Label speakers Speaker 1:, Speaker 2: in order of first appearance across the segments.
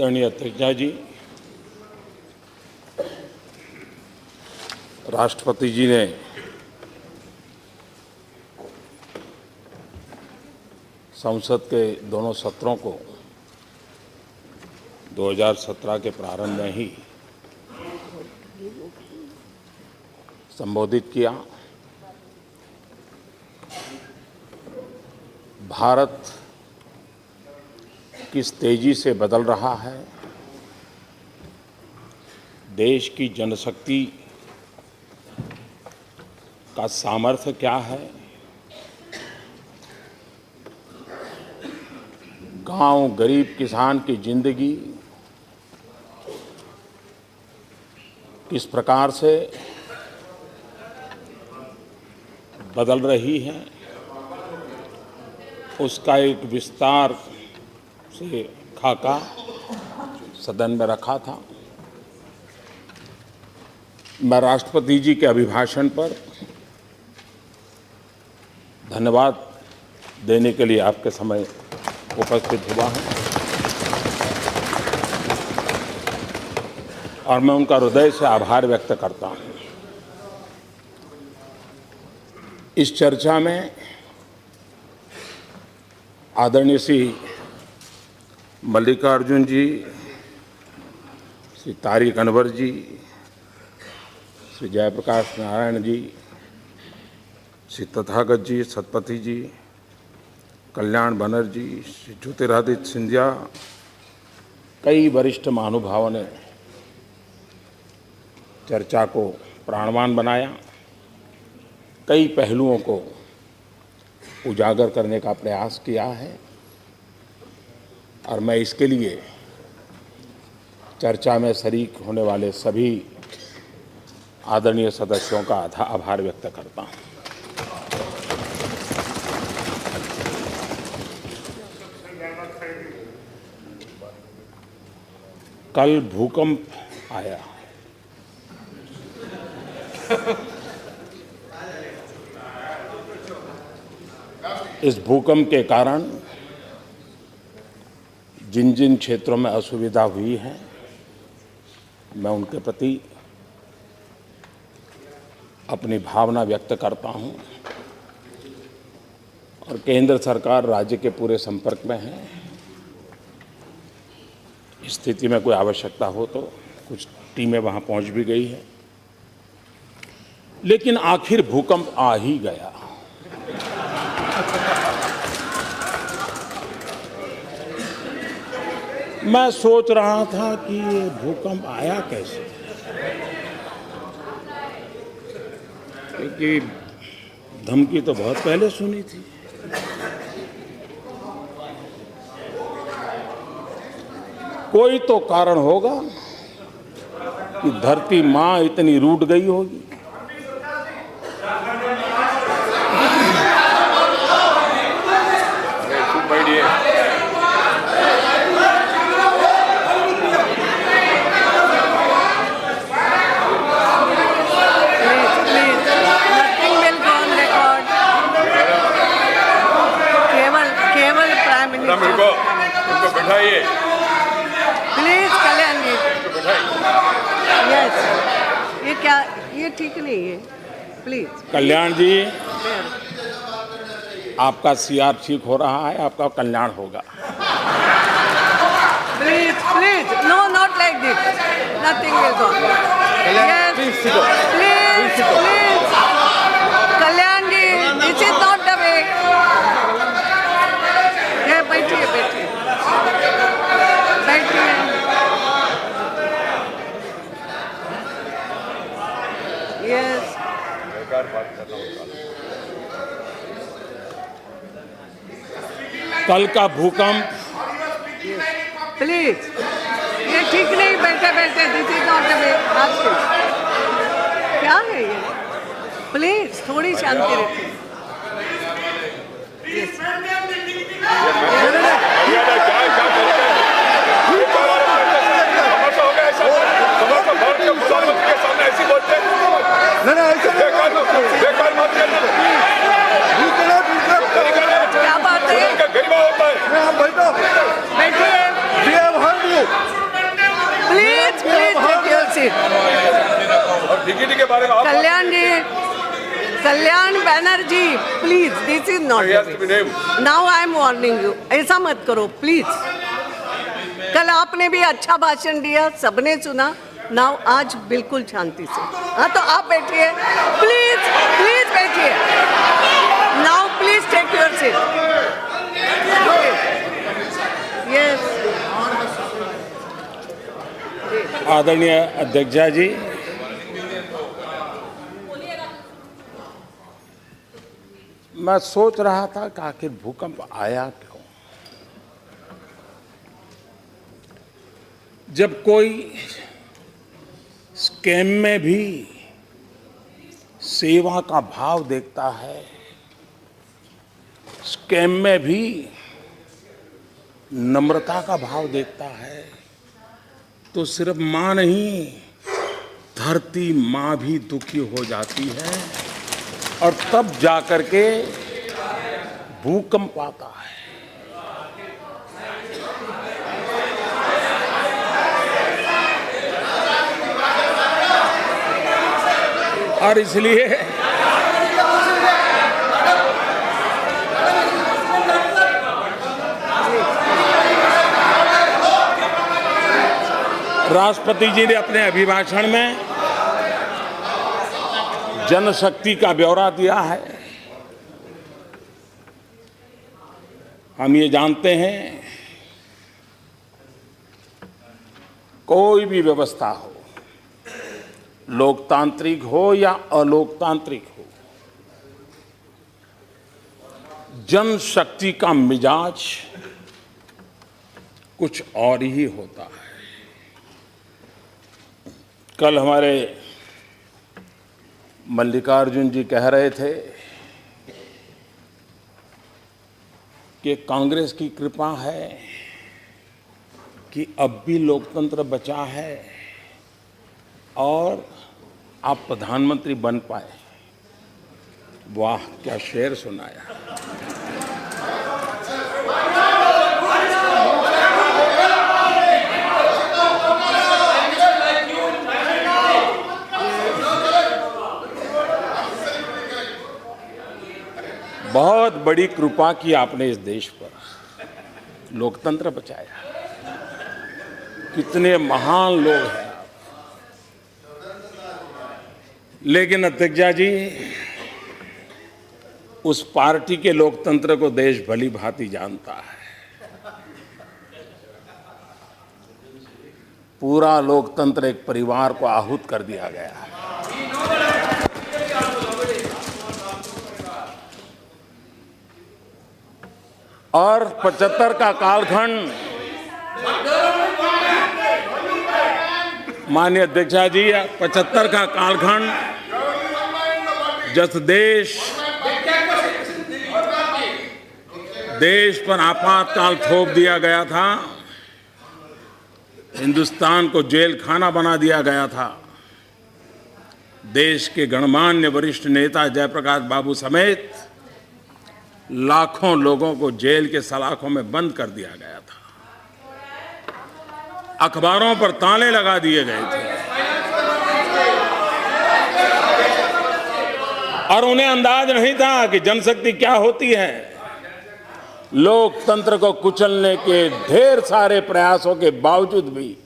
Speaker 1: आदरणीय अध्यक्ष जी, राष्ट्रपति जी ने संसद के दोनों सत्रों को 2017 के प्रारंभ में ही संबोधित किया। भारत किस तेजी से बदल रहा है, देश की जनशक्ति का सामर्थ्य क्या है, गांव गरीब किसान की जिंदगी किस प्रकार से बदल रही है, उसका एक विस्तार से खाका सदन में रखा था। मैं राष्ट्रपति जी के अभिभाषण पर धन्यवाद देने के लिए आपके समय उपस्थित हुआ हूं और मैं उनका हृदय से आभार व्यक्त करता हूं। इस चर्चा में आदरणीय श्री मल्लिकार्जुन जी, श्री तारिक अनवर जी, श्री जयप्रकाश नारायण जी, श्री तथागत जी, सतपथी जी, कल्याण बनर्जी, श्री ज्योतिरादित्य सिंधिया, कई वरिष्ठ महानुभावों ने चर्चा को प्राणवान बनाया, कई पहलुओं को उजागर करने का प्रयास किया है और मैं इसके लिए चर्चा में शरीक होने वाले सभी आदरणीय सदस्यों का आभार व्यक्त करता हूं। कल भूकंप आया। इस भूकंप के कारण जिन जिन क्षेत्रों में असुविधा हुई है, मैं उनके प्रति अपनी भावना व्यक्त करता हूं और केंद्र सरकार राज्य के पूरे संपर्क में है। स्थिति में कोई आवश्यकता हो तो कुछ टीमें वहां पहुंच भी गई है, लेकिन आखिर भूकंप आ ही गया। मैं सोच रहा था कि ये भूकंप आया कैसे, क्योंकि धमकी तो बहुत पहले सुनी थी। कोई तो कारण होगा कि धरती माँ इतनी रूठ गई होगी।
Speaker 2: उनको बैठाइए
Speaker 3: प्लीज। कल्याण जी, यस, ये क्या, ये ठीक नहीं है, प्लीज।
Speaker 1: कल्याण जी, आपका सीआर ठीक हो रहा है, आपका कल्याण होगा।
Speaker 3: Please please, no, not like this, nothing will go. Yes please please, Kalyan ji, this is not the way. बैठिए बैठिए बैठिए। यस,
Speaker 1: कल का भूकंप,
Speaker 3: प्लीज, ये ठीक नहीं, बैठे बैठे, दिस इज नॉट द वे। क्या है ये? प्लीज थोड़ी शांति रखिए।
Speaker 2: क्या बात है?
Speaker 3: बैठिए।
Speaker 2: बारे में आप
Speaker 3: Kalyan ji, Kalyan Banerjee, please, this is not
Speaker 2: He has to be named.
Speaker 3: Now I am warning you, ऐसा मत करो प्लीज। कल आपने भी अच्छा भाषण दिया, सबने सुना। नाउ आज बिल्कुल शांति से। हाँ, तो आप बैठिए प्लीज, प्लीज बैठिए। Now please take your seat. Yes,
Speaker 1: आदरणीय अध्यक्ष जी, मैं सोच रहा था कि आखिर भूकंप आया क्यों। जब कोई स्कैम में भी सेवा का भाव देखता है, स्कैम में भी नम्रता का भाव देखता है, तो सिर्फ मां नहीं, धरती मां भी दुखी हो जाती है और तब जाकर के भूकंप आता है। और इसलिए राष्ट्रपति जी ने अपने अभिभाषण में जनशक्ति का ब्यौरा दिया है। हम ये जानते हैं, कोई भी व्यवस्था हो, लोकतांत्रिक हो या अलोकतांत्रिक हो, जनशक्ति का मिजाज कुछ और ही होता है। कल हमारे मल्लिकार्जुन जी कह रहे थे कि कांग्रेस की कृपा है कि अब भी लोकतंत्र बचा है और आप प्रधानमंत्री बन पाए। वाह, क्या शेर सुनाया। बहुत बड़ी कृपा की आपने इस देश पर, लोकतंत्र बचाया। कितने महान लोग हैं। लेकिन अध्यक्ष जी, उस पार्टी के लोकतंत्र को देश भली भांति जानता है। पूरा लोकतंत्र एक परिवार को आहूत कर दिया गया है। और 75 का कालखंड, माननीय अध्यक्ष जी, 75 का कालखंड जब देश पर आपातकाल थोप दिया गया था, हिंदुस्तान को जेल खाना बना दिया गया था, देश के गणमान्य वरिष्ठ नेता जयप्रकाश बाबू समेत लाखों लोगों को जेल के सलाखों में बंद कर दिया गया था। अखबारों पर ताले लगा दिए गए थे और उन्हें अंदाज नहीं था कि जनशक्ति क्या होती है। लोकतंत्र को कुचलने के ढेर सारे प्रयासों के बावजूद भी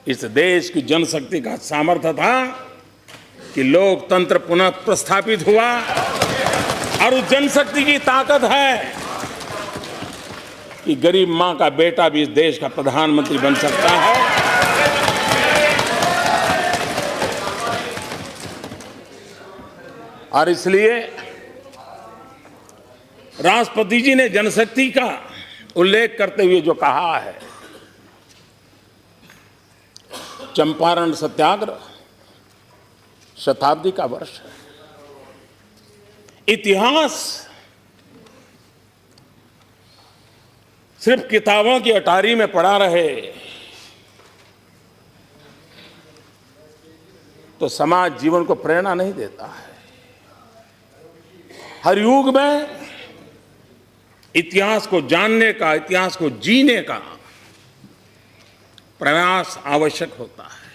Speaker 1: इस देश की जनशक्ति का सामर्थ्य था कि लोकतंत्र पुनः प्रस्थापित हुआ। और उस जनशक्ति की ताकत है कि गरीब मां का बेटा भी इस देश का प्रधानमंत्री बन सकता है। और इसलिए राष्ट्रपति जी ने जनशक्ति का उल्लेख करते हुए जो कहा है, चंपारण सत्याग्रह शताब्दी का वर्ष है। इतिहास सिर्फ किताबों की अटारी में पड़ा रहे तो समाज जीवन को प्रेरणा नहीं देता है। हर युग में इतिहास को जानने का, इतिहास को जीने का प्रयास आवश्यक होता है।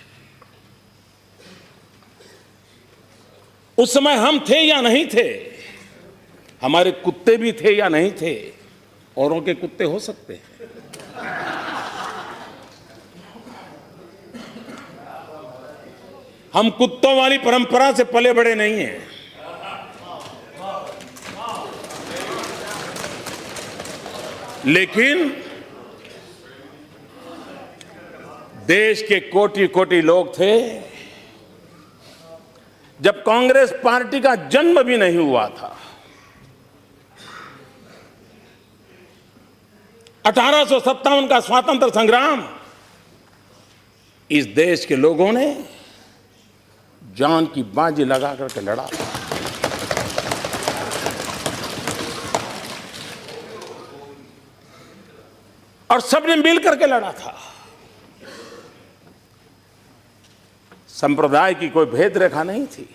Speaker 1: उस समय हम थे या नहीं थे, हमारे कुत्ते भी थे या नहीं थे, औरों के कुत्ते हो सकते हैं। हम कुत्तों वाली परंपरा से पले बड़े नहीं हैं। लेकिन देश के कोटि कोटि लोग थे, जब कांग्रेस पार्टी का जन्म भी नहीं हुआ था, 1857 का स्वातंत्र संग्राम इस देश के लोगों ने जान की बाजी लगा करके लड़ा। और सबने मिल करके लड़ा था। संप्रदाय की कोई भेद रेखा नहीं थी।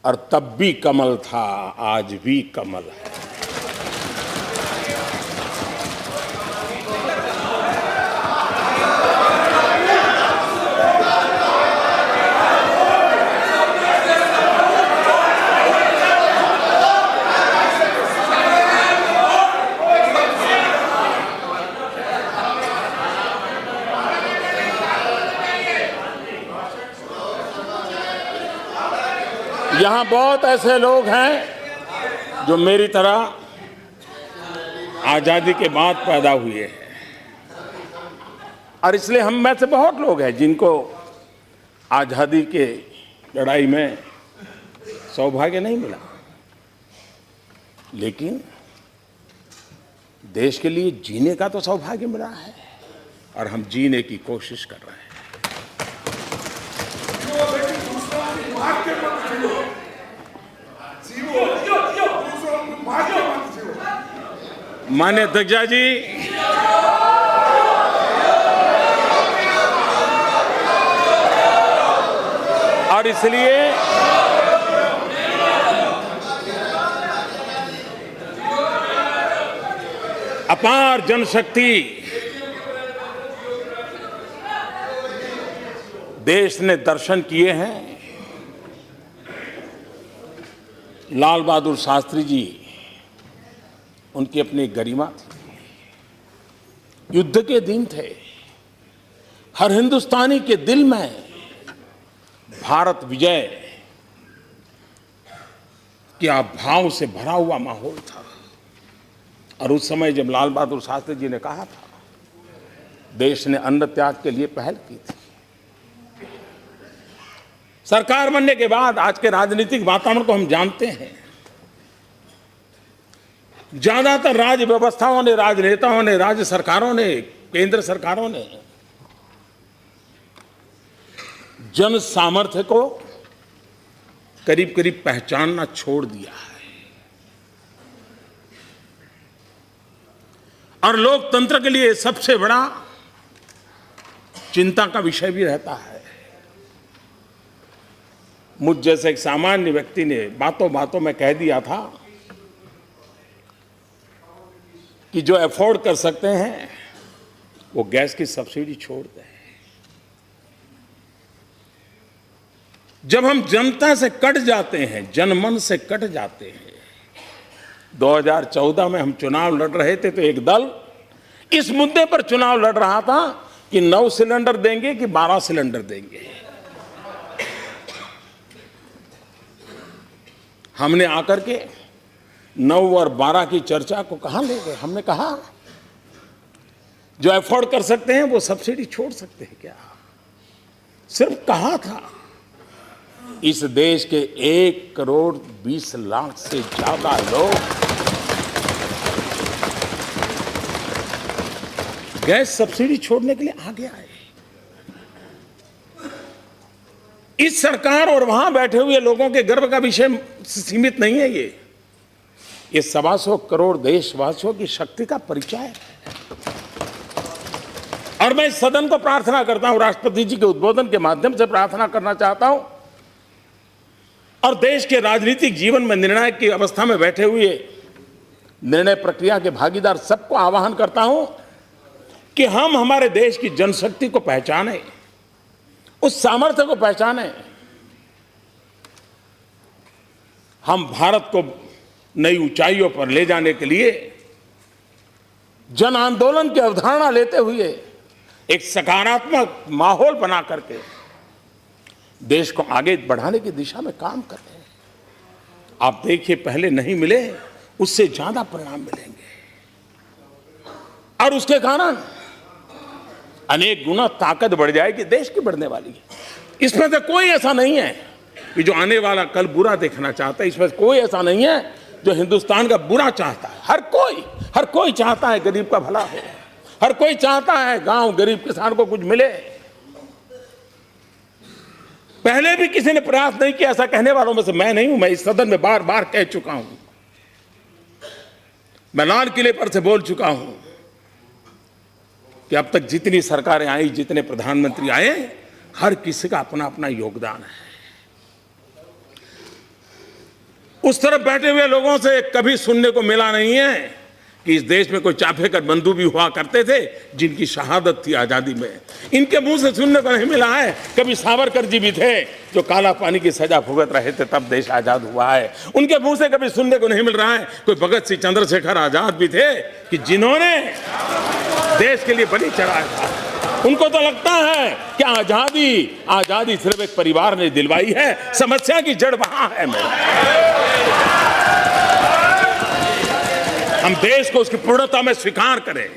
Speaker 1: और तब भी कमल था, आज भी कमल है। यहां बहुत ऐसे लोग हैं जो मेरी तरह आजादी के बाद पैदा हुए हैं, और इसलिए हम में से बहुत लोग हैं जिनको आजादी के लड़ाई में सौभाग्य नहीं मिला, लेकिन देश के लिए जीने का तो सौभाग्य मिला है, और हम जीने की कोशिश कर रहे हैं। माननीय अध्यक्ष जी, और इसलिए अपार जनशक्ति देश ने दर्शन किए हैं। लाल बहादुर शास्त्री जी, उनकी अपनी गरिमा थी। युद्ध के दिन थे, हर हिंदुस्तानी के दिल में भारत विजय के भाव से भरा हुआ माहौल था। और उस समय जब लाल बहादुर शास्त्री जी ने कहा था, देश ने अन्न त्याग के लिए पहल की थी। सरकार बनने के बाद आज के राजनीतिक वातावरण को हम जानते हैं। ज्यादातर राज्य व्यवस्थाओं ने, राजनेताओं ने, राज्य सरकारों ने, केंद्र सरकारों ने जन सामर्थ्य को करीब करीब पहचानना छोड़ दिया है, और लोकतंत्र के लिए सबसे बड़ा चिंता का विषय भी रहता है। मुझ जैसे एक सामान्य व्यक्ति ने बातों बातों में कह दिया था कि जो अफोर्ड कर सकते हैं वो गैस की सब्सिडी छोड़ दें। जब हम जनता से कट जाते हैं, जनमन से कट जाते हैं। 2014 में हम चुनाव लड़ रहे थे तो एक दल इस मुद्दे पर चुनाव लड़ रहा था कि 9 सिलेंडर देंगे कि 12 सिलेंडर देंगे। हमने आकर के 9 और 12 की चर्चा को कहां ले गए। हमने कहा जो अफोर्ड कर सकते हैं वो सब्सिडी छोड़ सकते हैं क्या? सिर्फ कहा था। इस देश के 1 करोड़ 20 लाख से ज्यादा लोग गैस सब्सिडी छोड़ने के लिए आगे आए। इस सरकार और वहां बैठे हुए लोगों के गर्व का विषय सीमित नहीं है। ये 125 करोड़ देशवासियों की शक्ति का परिचय है। और मैं इस सदन को प्रार्थना करता हूं, राष्ट्रपति जी के उद्बोधन के माध्यम से प्रार्थना करना चाहता हूं, और देश के राजनीतिक जीवन में निर्णायक की अवस्था में बैठे हुए निर्णय प्रक्रिया के भागीदार सबको आह्वान करता हूं कि हम हमारे देश की जनशक्ति को पहचानें, उस सामर्थ्य को पहचाने। हम भारत को नई ऊंचाइयों पर ले जाने के लिए जन आंदोलन की अवधारणा लेते हुए एक सकारात्मक माहौल बना करके देश को आगे बढ़ाने की दिशा में काम कर रहे हैं। आप देखिए, पहले नहीं मिले, उससे ज्यादा परिणाम मिलेंगे और उसके कारण अनेक गुना ताकत बढ़ जाएगी, देश की बढ़ने वाली है। इसमें से कोई ऐसा नहीं है कि जो आने वाला कल बुरा देखना चाहता है। इसमें कोई ऐसा नहीं है जो हिंदुस्तान का बुरा चाहता है। हर कोई चाहता है गरीब का भला हो, हर कोई चाहता है गांव गरीब किसान को कुछ मिले। पहले भी किसी ने प्रयास नहीं किया, ऐसा कहने वालों में से मैं नहीं हूं। मैं इस सदन में बार बार कह चुका हूं, मैं लाल किले पर से बोल चुका हूं कि अब तक जितनी सरकारें आई, जितने प्रधानमंत्री आए, हर किसी का अपना अपना योगदान है। उस तरफ बैठे हुए लोगों से कभी सुनने को मिला नहीं है कि इस देश में कोई चाफेकर बंधु भी हुआ करते थे जिनकी शहादत थी आजादी में। इनके मुंह से सुनने को नहीं मिला है कभी सावरकर जी भी थे जो काला पानी की सजा भुगत रहे थे, तब देश आजाद हुआ है। उनके मुंह से कभी सुनने को नहीं मिल रहा है कोई भगत सिंह चंद्रशेखर आजाद भी थे कि जिन्होंने देश के लिए बलि चढ़ाया था। उनको तो लगता है कि आजादी सिर्फ एक परिवार ने दिलवाई है, समस्या की जड़ वहां है। हम देश को उसकी पूर्णता में स्वीकार करें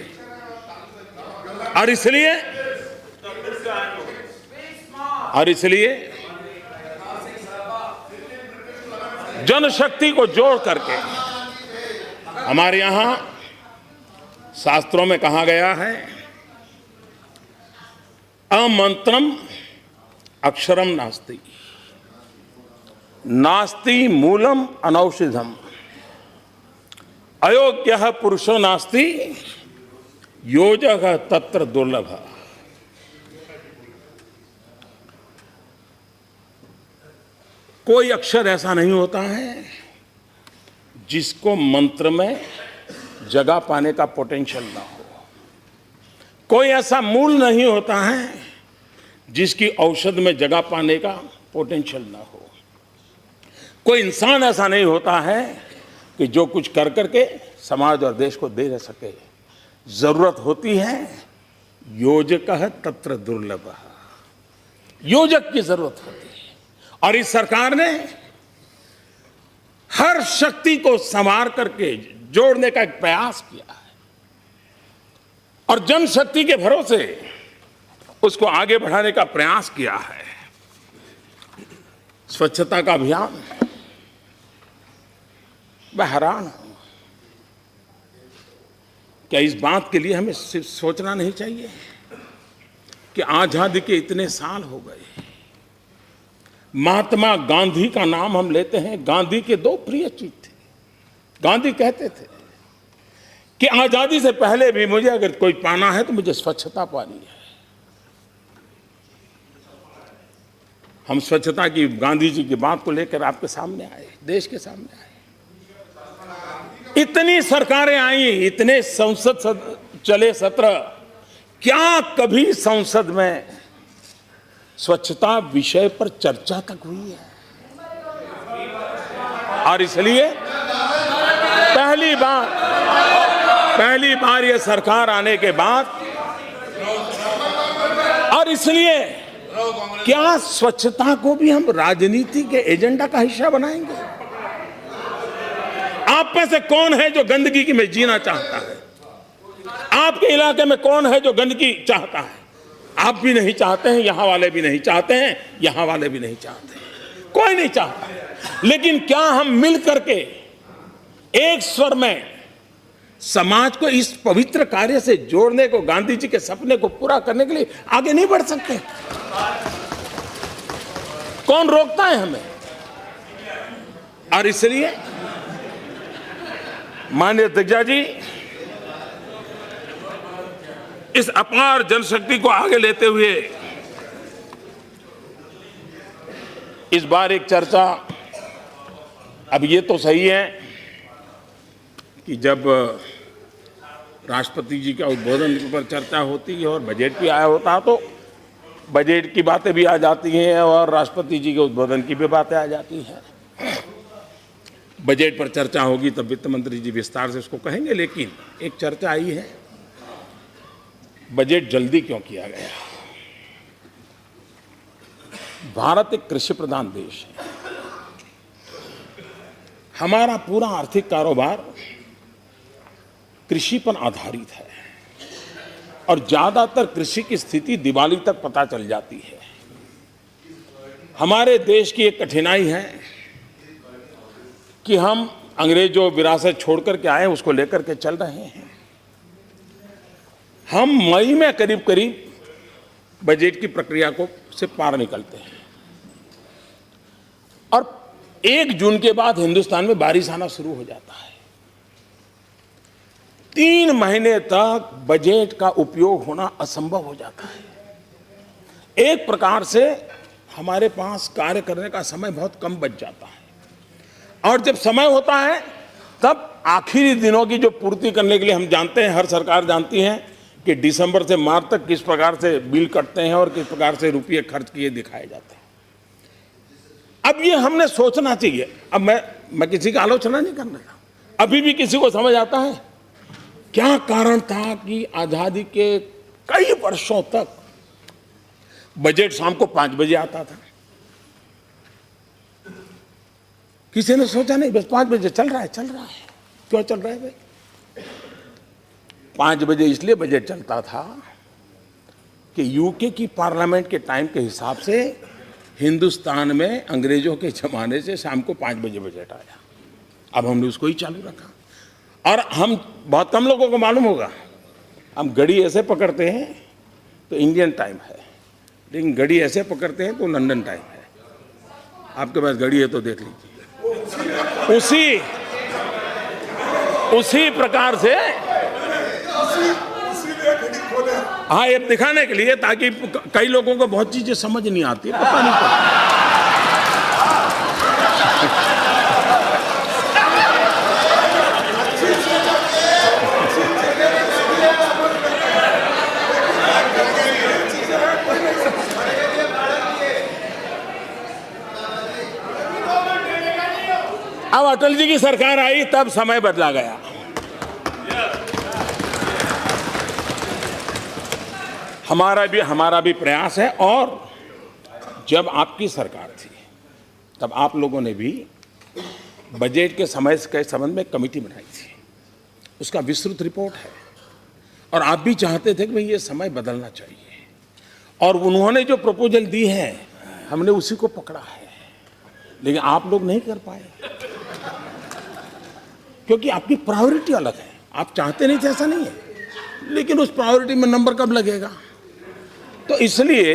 Speaker 1: और इसलिए जनशक्ति को जोड़ करके हमारे यहां शास्त्रों में कहा गया है, अमंत्रम अक्षरम नास्ति, नास्ति मूलम अनौषधम, अयोग्य पुरुषो नास्ति, योजक तत्र दुर्लभ। कोई अक्षर ऐसा नहीं होता है जिसको मंत्र में जगह पाने का पोटेंशियल ना हो। कोई ऐसा मूल नहीं होता है जिसकी औषध में जगह पाने का पोटेंशियल ना हो। कोई इंसान ऐसा नहीं होता है कि जो कुछ कर करके समाज और देश को दे न सके। जरूरत होती है योजक तत्र दुर्लभ, योजक की जरूरत होती है। और इस सरकार ने हर शक्ति को संवार करके जोड़ने का एक प्रयास किया है और जनशक्ति के भरोसे उसको आगे बढ़ाने का प्रयास किया है। स्वच्छता का अभियान, मैं हैरान हूं, क्या इस बात के लिए हमें सिर्फ सोचना नहीं चाहिए कि आजादी के इतने साल हो गए। महात्मा गांधी का नाम हम लेते हैं। गांधी के दो प्रिय चीज थे। गांधी कहते थे कि आजादी से पहले भी मुझे अगर कोई पाना है तो मुझे स्वच्छता पानी है। हम स्वच्छता की गांधी जी की बात को लेकर आपके सामने आए, देश के सामने आए। इतनी सरकारें आई, इतने संसद चले सत्र, क्या कभी संसद में स्वच्छता विषय पर चर्चा तक हुई है? और इसलिए पहली बार ये सरकार आने के बाद, और इसलिए क्या स्वच्छता को भी हम राजनीति के एजेंडा का हिस्सा बनाएंगे? आप में से कौन है जो गंदगी में जीना चाहता है? आपके इलाके में कौन है जो गंदगी चाहता है? आप भी नहीं चाहते हैं, यहां वाले भी नहीं चाहते हैं, यहां वाले भी नहीं चाहते, कोई नहीं चाहता। लेकिन क्या हम मिल करके एक स्वर में समाज को इस पवित्र कार्य से जोड़ने को, गांधी जी के सपने को पूरा करने के लिए आगे नहीं बढ़ सकते? कौन रोकता है हमें? और इसलिए माननीय अध्यक्ष जी, इस अपार जनशक्ति को आगे लेते हुए इस बार एक चर्चा, अब ये तो सही है कि जब राष्ट्रपति जी का उद्बोधन पर चर्चा होती है और बजट भी आया होता तो बजट की बातें भी आ जाती हैं और राष्ट्रपति जी के उद्बोधन की भी बातें आ जाती हैं। बजट पर चर्चा होगी तब वित्त मंत्री जी विस्तार से उसको कहेंगे, लेकिन एक चर्चा आई है, बजट जल्दी क्यों किया गया। भारत एक कृषि प्रधान देश है। हमारा पूरा आर्थिक कारोबार कृषि पर आधारित है और ज्यादातर कृषि की स्थिति दिवाली तक पता चल जाती है। हमारे देश की एक कठिनाई है कि हम अंग्रेजों विरासत छोड़कर के आए उसको लेकर के चल रहे हैं। हम मई में करीब करीब बजट की प्रक्रिया को से पार निकलते हैं और 1 जून के बाद हिंदुस्तान में बारिश आना शुरू हो जाता है। 3 महीने तक बजट का उपयोग होना असंभव हो जाता है। एक प्रकार से हमारे पास कार्य करने का समय बहुत कम बच जाता है और जब समय होता है तब आखिरी दिनों की जो पूर्ति करने के लिए हम जानते हैं, हर सरकार जानती है कि दिसंबर से मार्च तक किस प्रकार से बिल कटते हैं और किस प्रकार से रुपये खर्च किए दिखाए जाते हैं। अब ये हमने सोचना चाहिए। अब मैं किसी की आलोचना नहीं कर रहा, अभी भी किसी को समझ आता है क्या कारण था कि आजादी के कई वर्षों तक बजट शाम को 5 बजे आता था। किसी ने सोचा नहीं, बस 5 बजे चल रहा है। क्यों चल रहा है भाई? 5 बजे इसलिए बजट चलता था कि यूके की पार्लियामेंट के टाइम के हिसाब से हिंदुस्तान में अंग्रेजों के जमाने से शाम को 5 बजे बजट आया। अब हमने उसको ही चालू रखा और हम बहुत कम लोगों को मालूम होगा, हम घड़ी ऐसे पकड़ते हैं तो इंडियन टाइम है, लेकिन घड़ी ऐसे पकड़ते हैं तो लंदन टाइम है। आपके पास घड़ी है तो देख लीजिए। उसी प्रकार से हाँ, ये दिखाने के लिए ताकि कई लोगों को बहुत चीजें समझ नहीं आती, पता नहीं पड़ता। अब अटल जी की सरकार आई तब समय बदला गया। हमारा भी प्रयास है और जब आपकी सरकार थी तब आप लोगों ने भी बजट के समय के संबंध में कमेटी बनाई थी, उसका विस्तृत रिपोर्ट है और आप भी चाहते थे कि भाई ये समय बदलना चाहिए और उन्होंने जो प्रपोजल दी है हमने उसी को पकड़ा है, लेकिन आप लोग नहीं कर पाए क्योंकि आपकी प्रायोरिटी अलग है। आप चाहते नहीं थे, ऐसा नहीं है, लेकिन उस प्रायोरिटी में नंबर कब लगेगा। तो इसलिए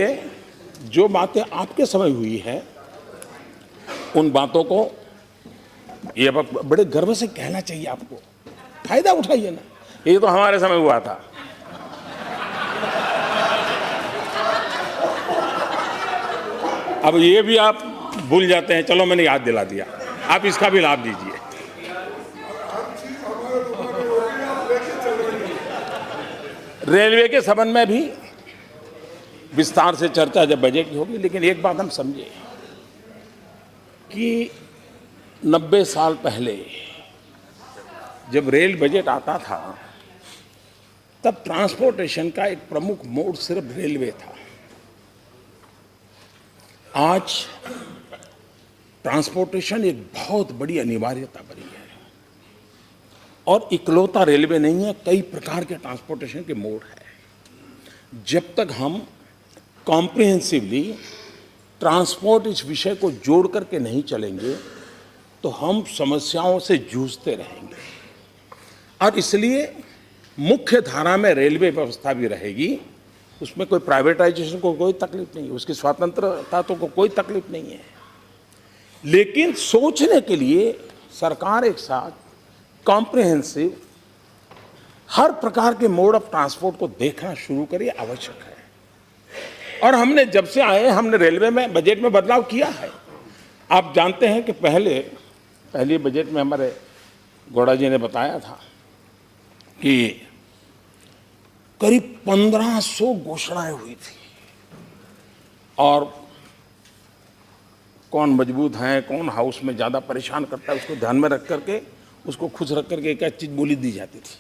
Speaker 1: जो बातें आपके समय हुई है उन बातों को ये बड़े गर्व से कहना चाहिए, आपको फायदा उठाइए ना। ये तो हमारे समय हुआ था। अब ये भी आप भूल जाते हैं, चलो मैंने याद दिला दिया, आप इसका भी लाभ लीजिए। रेलवे के संबंध में भी विस्तार से चर्चा जब बजट की होगी, लेकिन एक बात हम समझे कि 90 साल पहले जब रेल बजट आता था तब ट्रांसपोर्टेशन का एक प्रमुख मोड सिर्फ रेलवे था। आज ट्रांसपोर्टेशन एक बहुत बड़ी अनिवार्यता बनी है और इकलौता रेलवे नहीं है, कई प्रकार के ट्रांसपोर्टेशन के मोड है। जब तक हम कॉम्प्रिहेंसिवली ट्रांसपोर्ट इस विषय को जोड़ करके नहीं चलेंगे तो हम समस्याओं से जूझते रहेंगे और इसलिए मुख्य धारा में रेलवे व्यवस्था भी रहेगी, उसमें कोई प्राइवेटाइजेशन को कोई तकलीफ नहीं है, उसकी स्वतंत्रता तो को कोई तकलीफ नहीं है, लेकिन सोचने के लिए सरकार एक साथ कॉम्प्रिहेंसिव हर प्रकार के मोड ऑफ ट्रांसपोर्ट को देखना शुरू करे, आवश्यक है। और हमने जब से आए हमने रेलवे में बजट में बदलाव किया है। आप जानते हैं कि पहले बजट में हमारे गौड़ा जी ने बताया था कि करीब 1500 घोषणाएं हुई थी और कौन मजबूत है, कौन हाउस में ज़्यादा परेशान करता है, उसको ध्यान में रख करके, उसको खुश रख करके एक एक चीज़ बोली दी जाती थी।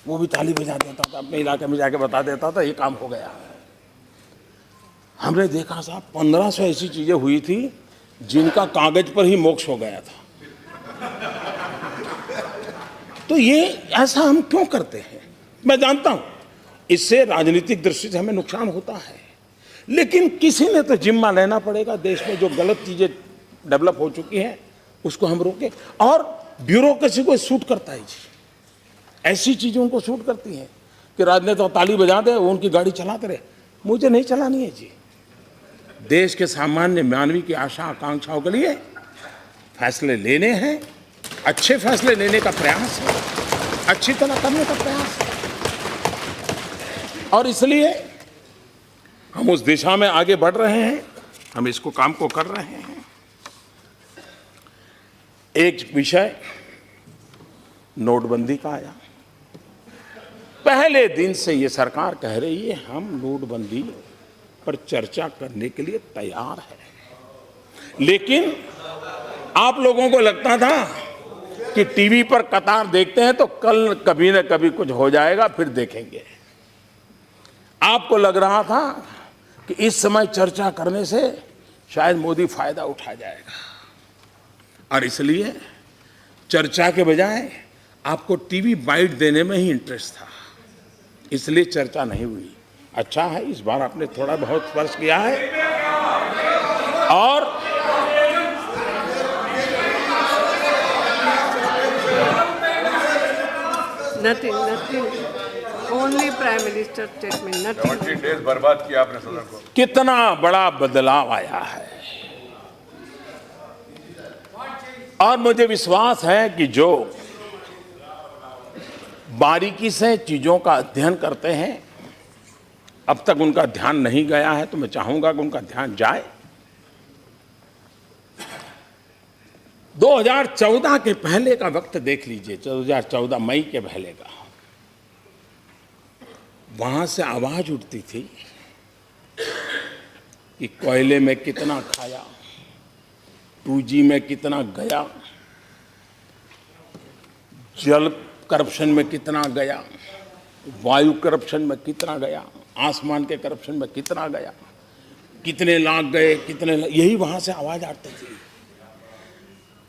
Speaker 1: वो भी ताली बजा देता था, अपने इलाके में जाके बता देता था ये काम हो गया। हमने देखा साहब 1500 ऐसी चीज़ें हुई थी जिनका कागज पर ही मोक्ष हो गया था। तो ये ऐसा हम क्यों करते हैं? मैं जानता हूं इससे राजनीतिक दृष्टि से हमें नुकसान होता है, लेकिन किसी ने तो जिम्मा लेना पड़ेगा। देश में जो गलत चीजें डेवलप हो चुकी हैं उसको हम रोकें। और ब्यूरोक्रेसी को सूट करता है जी, ऐसी चीजें उनको सूट करती हैं कि राजनेता ताली बजा दे, वो उनकी गाड़ी चलाते रहे। मुझे नहीं चलानी है जी। देश के सामान्य मानवी की आशा आकांक्षाओं के लिए फैसले लेने हैं, अच्छे फैसले लेने का प्रयास है, अच्छी तरह करने का प्रयास है, और इसलिए हम उस दिशा में आगे बढ़ रहे हैं, हम इसको काम को कर रहे हैं। एक विषय नोटबंदी का आया। पहले दिन से ये सरकार कह रही है हम नोटबंदी पर चर्चा करने के लिए तैयार है, लेकिन आप लोगों को लगता था कि टीवी पर कतार देखते हैं तो कल कभी न कभी कुछ हो जाएगा, फिर देखेंगे। आपको लग रहा था कि इस समय चर्चा करने से शायद मोदी फायदा उठा जाएगा, और इसलिए चर्चा के बजाय आपको टीवी बाइट देने में ही इंटरेस्ट था, इसलिए चर्चा नहीं हुई। अच्छा है इस बार आपने थोड़ा बहुत स्पर्श किया है, और
Speaker 3: nothing, only prime minister statement, nothing.
Speaker 2: 70 days बर्बाद किया आपने सदन को।
Speaker 1: कितना बड़ा बदलाव आया है, और मुझे विश्वास है कि जो बारीकी से चीजों का अध्ययन करते हैं, अब तक उनका ध्यान नहीं गया है, तो मैं चाहूंगा कि उनका ध्यान जाए। 2014 के पहले का वक्त देख लीजिए, 2014 मई के पहले का, वहां से आवाज उठती थी कि कोयले में कितना खाया, 2G में कितना गया, जल करप्शन में कितना गया, वायु करप्शन में कितना गया, आसमान के करप्शन में कितना गया, कितने लाख गए, कितने यही वहां से आवाज आती थी।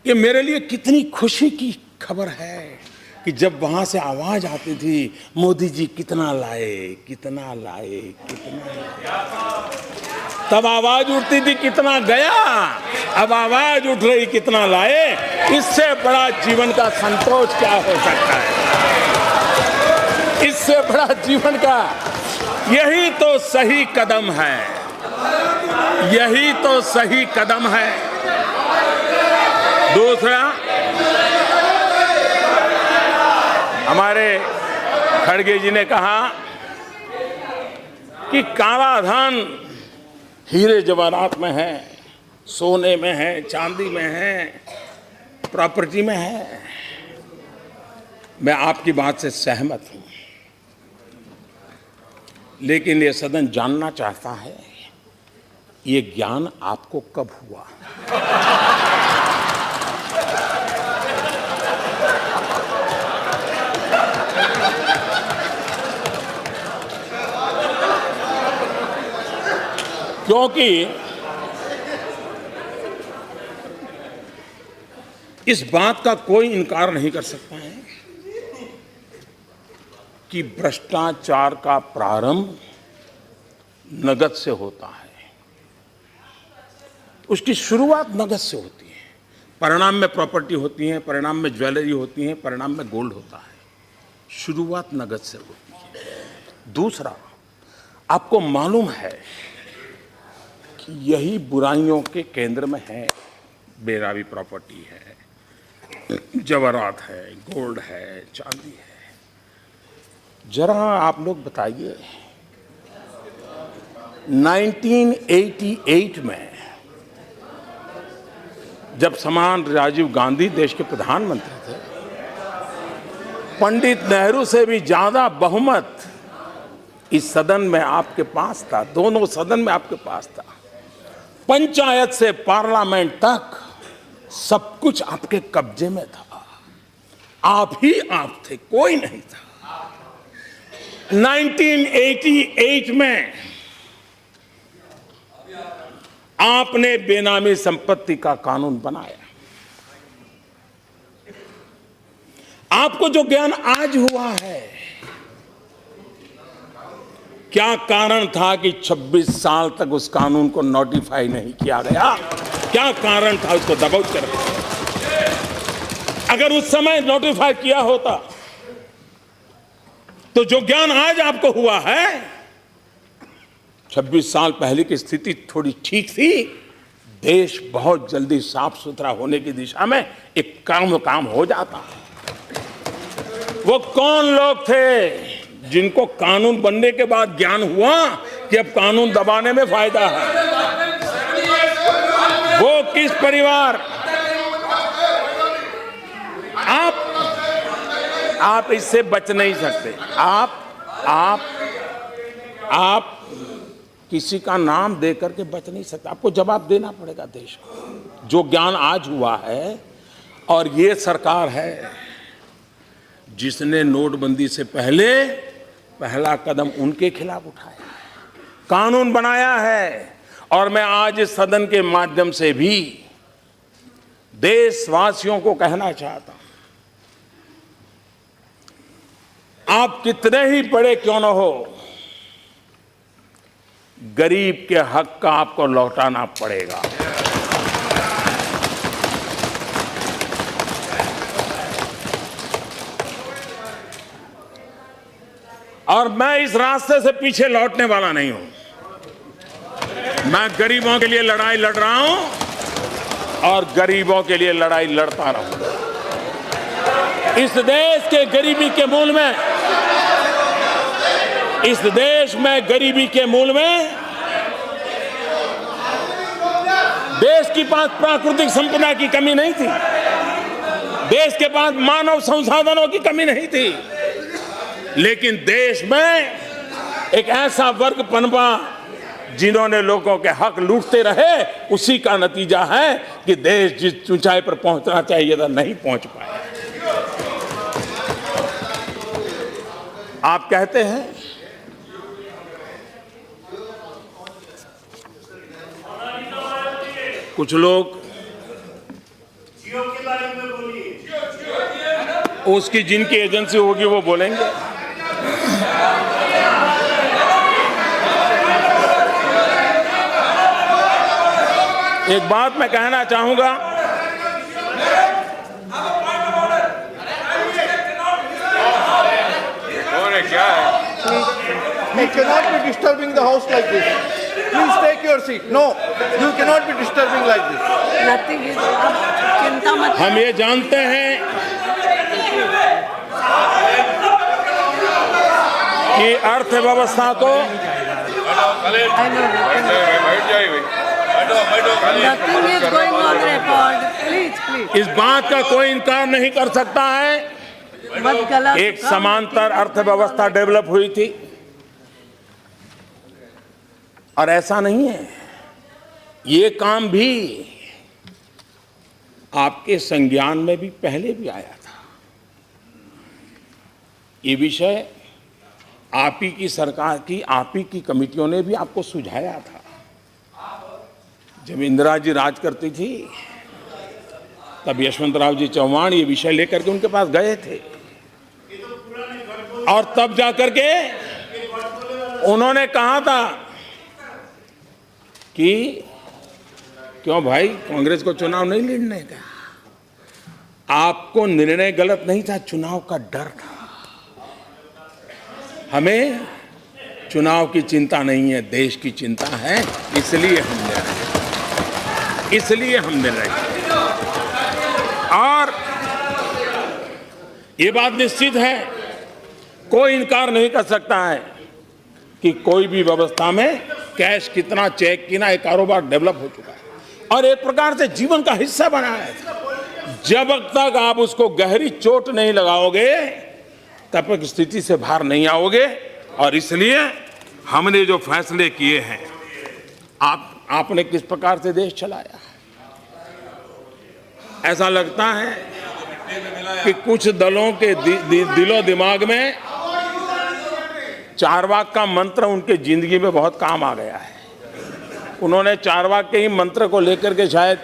Speaker 1: ये मेरे लिए कितनी खुशी की खबर है कि जब वहां से आवाज आती थी मोदी जी कितना लाए, कितना लाए, कितना लाए, तब आवाज उठती थी कितना गया, अब आवाज उठ रही कितना लाए। इससे बड़ा जीवन का संतोष क्या हो सकता है? इससे बड़ा जीवन का, यही तो सही कदम है, यही तो सही कदम है। दूसरा, हमारे खड़गे जी ने कहा कि काला धन हीरे जवाहरात में है, सोने में है, चांदी में है, प्रॉपर्टी में है। मैं आपकी बात से सहमत हूं, लेकिन ये सदन जानना चाहता है ये ज्ञान आपको कब हुआ? क्योंकि इस बात का कोई इनकार नहीं कर सकता है कि भ्रष्टाचार का प्रारंभ नगद से होता है, उसकी शुरुआत नगद से होती है, परिणाम में प्रॉपर्टी होती है, परिणाम में ज्वेलरी होती है, परिणाम में गोल्ड होता है, शुरुआत नगद से होती है। दूसरा, आपको मालूम है कि यही बुराइयों के केंद्र में है, बेरावी प्रॉपर्टी है, जवाहरात है, गोल्ड है, चांदी है। जरा आप लोग बताइए 1988 में जब समान राजीव गांधी देश के प्रधानमंत्री थे, पंडित नेहरू से भी ज्यादा बहुमत इस सदन में आपके पास था, दोनों सदन में आपके पास था। पंचायत से पार्लियामेंट तक सब कुछ आपके कब्जे में था। आप ही आप थे, कोई नहीं था। 1988 में आपने बेनामी संपत्ति का कानून बनाया। आपको जो ज्ञान आज हुआ है, क्या कारण था कि 26 साल तक उस कानून को नोटिफाई नहीं किया गया? क्या कारण था उसको दबाव कर? अगर उस समय नोटिफाई किया होता तो जो ज्ञान आज आपको हुआ है, 26 साल पहले की स्थिति थोड़ी ठीक थी। देश बहुत जल्दी साफ सुथरा होने की दिशा में एक काम हो जाता। वो कौन लोग थे जिनको कानून बनने के बाद ज्ञान हुआ कि अब कानून दबाने में फायदा है? वो किस परिवार? आप इससे बच नहीं सकते। आप किसी का नाम दे करके बच नहीं सकते। आपको जवाब देना पड़ेगा देश को। जो ज्ञान आज हुआ है, और ये सरकार है जिसने नोटबंदी से पहले पहला कदम उनके खिलाफ उठाया, कानून बनाया है। और मैं आज इस सदन के माध्यम से भी देशवासियों को कहना चाहता हूं, आप कितने ही बड़े क्यों न हो, गरीब के हक का आपको लौटाना पड़ेगा। और मैं इस रास्ते से पीछे लौटने वाला नहीं हूं। मैं गरीबों के लिए लड़ाई लड़ रहा हूं और गरीबों के लिए लड़ाई लड़ता रहूंगा। इस देश के गरीबी के मूल में, इस देश में गरीबी के मूल में देश के पास प्राकृतिक संपदा की कमी नहीं थी, देश के पास मानव संसाधनों की कमी नहीं थी, लेकिन देश में एक ऐसा वर्ग पनपा जिन्होंने लोगों के हक लूटते रहे। उसी का नतीजा है कि देश जिस ऊंचाई पर पहुंचना चाहिए था नहीं पहुंच पाया। आप कहते हैं कुछ लोग उसकी जिनकी एजेंसी होगी वो बोलेंगे। एक बात मैं कहना चाहूंगा,
Speaker 2: क्या है?
Speaker 4: You cannot be disturbing the house like this. Please take your seat. No, you cannot be disturbing like this.
Speaker 3: Nothing is, आप चिंता मत।
Speaker 1: हम ये जानते हैं कि अर्थव्यवस्था को
Speaker 3: Nothing is going on record. Please.
Speaker 1: इस बात का कोई इनकार नहीं कर सकता है,
Speaker 3: मत गलत।
Speaker 1: एक समांतर अर्थव्यवस्था डेवलप हुई थी। और ऐसा नहीं है, ये काम भी आपके संज्ञान में भी पहले भी आया था। ये विषय आप ही की सरकार की, आप ही की कमिटियों ने भी आपको सुझाया था। जब इंदिरा जी राज करती थी तब यशवंतराव जी चौहान ये विषय लेकर के उनके पास गए थे, और तब जाकर के उन्होंने कहा था कि क्यों भाई कांग्रेस को चुनाव नहीं लड़ने का? आपको निर्णय गलत नहीं था, चुनाव का डर था। हमें चुनाव की चिंता नहीं है, देश की चिंता है, इसलिए हम निर्णय किए। और ये बात निश्चित है, कोई इनकार नहीं कर सकता है कि कोई भी व्यवस्था में कैश कितना, चेक कितना, एक कारोबार डेवलप हो चुका है और एक प्रकार से जीवन का हिस्सा बना है। जब तक आप उसको गहरी चोट नहीं लगाओगे तब तक स्थिति से बाहर नहीं आओगे। और इसलिए हमने जो फैसले किए हैं, आप आपने किस प्रकार से देश चलाया। ऐसा लगता है कि कुछ दलों के दिलो दिमाग में चारवाक का मंत्र उनके जिंदगी में बहुत काम आ गया है। उन्होंने चारवाक के ही मंत्र को लेकर के शायद,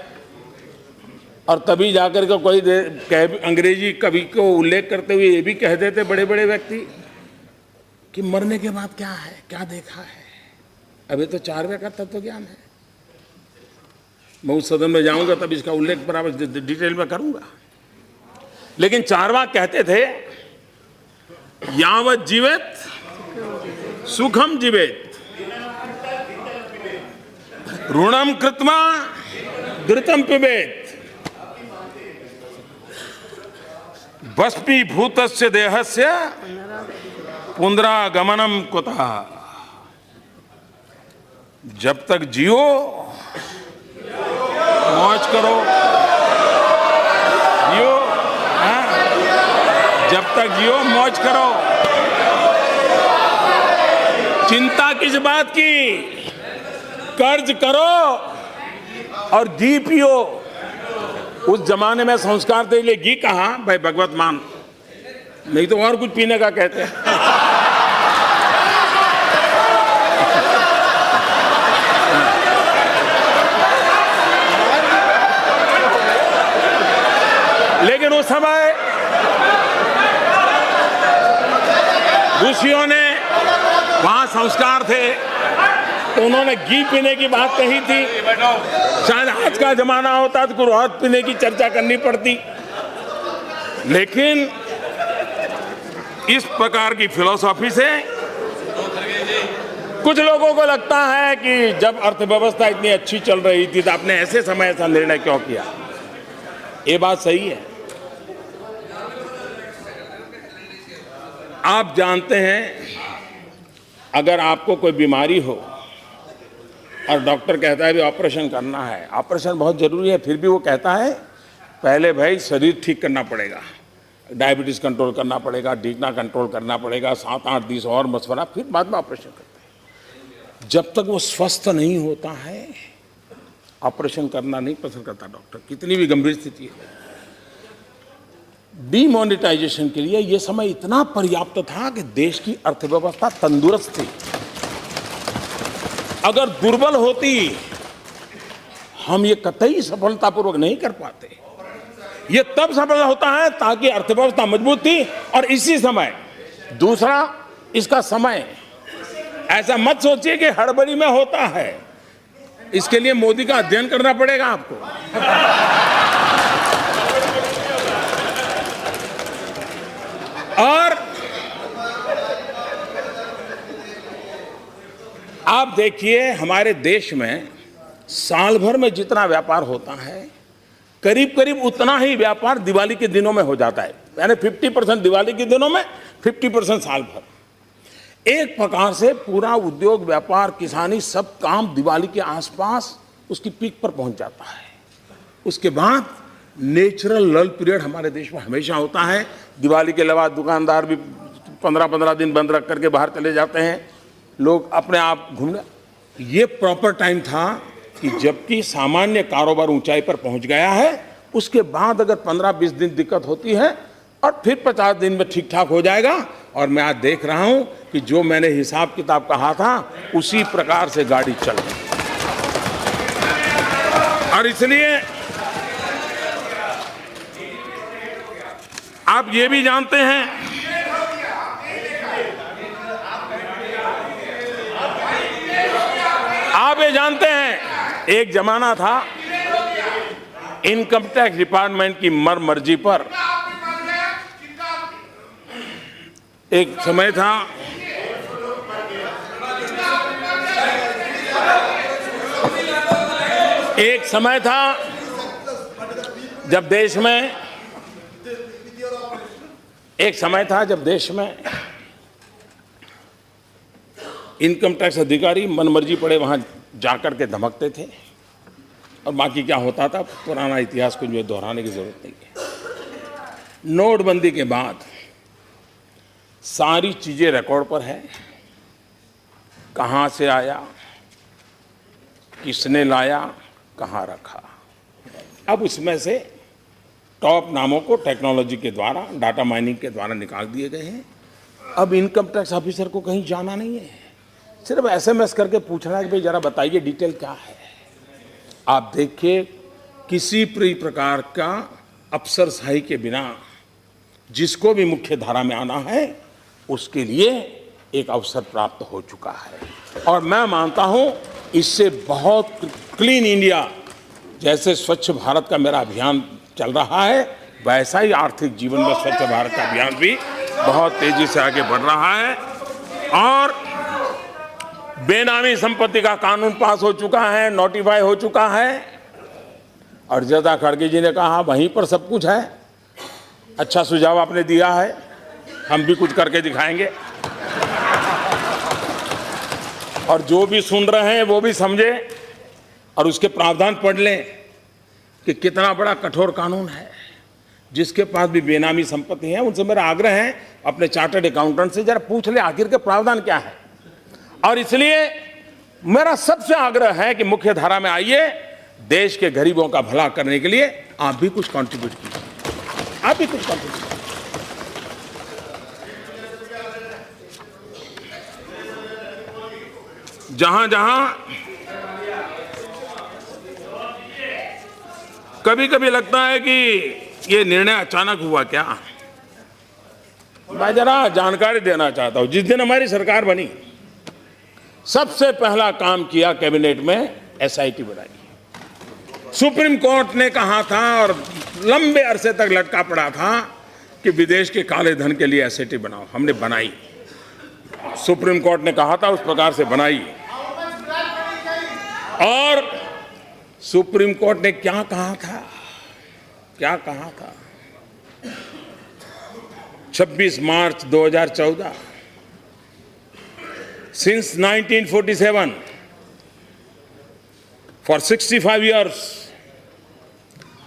Speaker 1: और तभी जाकर के कोई अंग्रेजी कवि को उल्लेख करते हुए ये भी कह देते बड़े बड़े व्यक्ति कि मरने के बाद क्या है, क्या देखा है। अभी तो चारवाक का तत्व ज्ञान है। मैं उस सदन में जाऊंगा तब इसका उल्लेख बराबर डिटेल में करूंगा। लेकिन चारवाक कहते थे, यावत जीवेत सुखम जीवेत, ऋणम कृत्वा घृतम पिबेत, भस्मीभूतस्य देहस्य पुनरागमनम कुतः। जब तक जियो मौज करो, जियो, जब तक जियो मौज करो। चिंता किस बात की, कर्ज करो और घी पियो। उस जमाने में संस्कार के लिए घी कहा भाई, भगवत मान, नहीं तो और कुछ पीने का कहते हैं। लेकिन उस समय ऋषियों ने, वहां संस्कार थे तो उन्होंने घी पीने की बात कही थी। शायद आज का जमाना होता तो कुछ और पीने की चर्चा करनी पड़ती। लेकिन इस प्रकार की फिलॉसफी से कुछ लोगों को लगता है कि जब अर्थव्यवस्था इतनी अच्छी चल रही थी तो आपने ऐसे समय ऐसा निर्णय क्यों किया। ये बात सही है। आप जानते हैं, अगर आपको कोई बीमारी हो और डॉक्टर कहता है भी ऑपरेशन करना है, ऑपरेशन बहुत जरूरी है, फिर भी वो कहता है पहले भाई शरीर ठीक करना पड़ेगा, डायबिटीज कंट्रोल करना पड़ेगा, डीकना कंट्रोल करना पड़ेगा, 7-8 दिन और मशवरा, फिर बाद में ऑपरेशन करते हैं। जब तक वो स्वस्थ नहीं होता है ऑपरेशन करना नहीं पसंद करता डॉक्टर, कितनी भी गंभीर स्थिति है। डीमोनेटाइजेशन के लिए यह समय इतना पर्याप्त था कि देश की अर्थव्यवस्था तंदुरुस्त थी। अगर दुर्बल होती हम ये कतई सफलतापूर्वक नहीं कर पाते। ये तब सफल होता है ताकि अर्थव्यवस्था मजबूत थी। और इसी समय दूसरा, इसका समय, ऐसा मत सोचिए कि हड़बड़ी में होता है। इसके लिए मोदी का अध्ययन करना पड़ेगा आपको। और आप देखिए, हमारे देश में साल भर में जितना व्यापार होता है, करीब करीब उतना ही व्यापार दिवाली के दिनों में हो जाता है। यानी 50% दिवाली के दिनों में, 50% साल भर। एक प्रकार से पूरा उद्योग, व्यापार, किसानी, सब काम दिवाली के आसपास उसकी पीक पर पहुंच जाता है। उसके बाद नेचुरल लल पीरियड हमारे देश में हमेशा होता है। दिवाली के अलावा दुकानदार भी 15-15 दिन बंद रख करके बाहर चले जाते हैं, लोग अपने आप घूमने। ये प्रॉपर टाइम था कि जबकि सामान्य कारोबार ऊंचाई पर पहुंच गया है, उसके बाद अगर 15-20 दिन दिक्कत होती है और फिर 50 दिन में ठीक ठाक हो जाएगा। और मैं आज देख रहा हूं कि जो मैंने हिसाब किताब कहा था उसी प्रकार से गाड़ी चल रही। और इसलिए आप ये भी जानते हैं, आप ये जानते हैं, एक जमाना था इनकम टैक्स डिपार्टमेंट की मर्जी पर, एक समय था जब देश में इनकम टैक्स अधिकारी मनमर्जी पड़े वहां जाकर के धमकते थे। और बाकी क्या होता था, पुराना इतिहास को जो दोहराने की जरूरत नहीं है। नोटबंदी के बाद सारी चीजें रिकॉर्ड पर है, कहां से आया, किसने लाया, कहाँ रखा। अब उसमें से टॉप नामों को टेक्नोलॉजी के द्वारा, डाटा माइनिंग के द्वारा निकाल दिए गए हैं। अब इनकम टैक्स ऑफिसर को कहीं जाना नहीं है, सिर्फ SMS करके पूछना है कि भाई जरा बताइए डिटेल क्या है। आप देखिए, किसी भी प्रकार का अफसरशाही के बिना जिसको भी मुख्य धारा में आना है उसके लिए एक अवसर प्राप्त हो चुका है। और मैं मानता हूं इससे बहुत क्लीन इंडिया, जैसे स्वच्छ भारत का मेरा अभियान चल रहा है, वैसा ही आर्थिक जीवन में स्वच्छ भारत का अभियान भी बहुत तेजी से आगे बढ़ रहा है। और बेनामी संपत्ति का कानून पास हो चुका है, नोटिफाई हो चुका है। और जैसा खड़गे जी ने कहा, वहीं पर सब कुछ है। अच्छा सुझाव आपने दिया है, हम भी कुछ करके दिखाएंगे। और जो भी सुन रहे हैं वो भी समझे और उसके प्रावधान पढ़ लें कि कितना बड़ा कठोर कानून है। जिसके पास भी बेनामी संपत्ति है उनसे मेरा आग्रह है, अपने चार्टर्ड अकाउंटेंट से जरा पूछ ले आखिर के प्रावधान क्या है। और इसलिए मेरा सबसे आग्रह है कि मुख्य धारा में आइए, देश के गरीबों का भला करने के लिए आप भी कुछ कंट्रीब्यूट कीजिए, आप भी कुछ कंट्रीब्यूट। जहां जहां कभी कभी लगता है कि ये निर्णय अचानक हुआ क्या, मैं जरा जानकारी देना चाहता हूं। जिस दिन हमारी सरकार बनी, सबसे पहला काम किया कैबिनेट में SIT बनाई। सुप्रीम कोर्ट ने कहा था और लंबे अरसे तक लटका पड़ा था कि विदेश के काले धन के लिए SIT बनाओ, हमने बनाई। सुप्रीम कोर्ट ने कहा था उस प्रकार से बनाई। और सुप्रीम कोर्ट ने क्या कहा था, क्या कहा था? 26 मार्च 2014, since 1947 for 65 years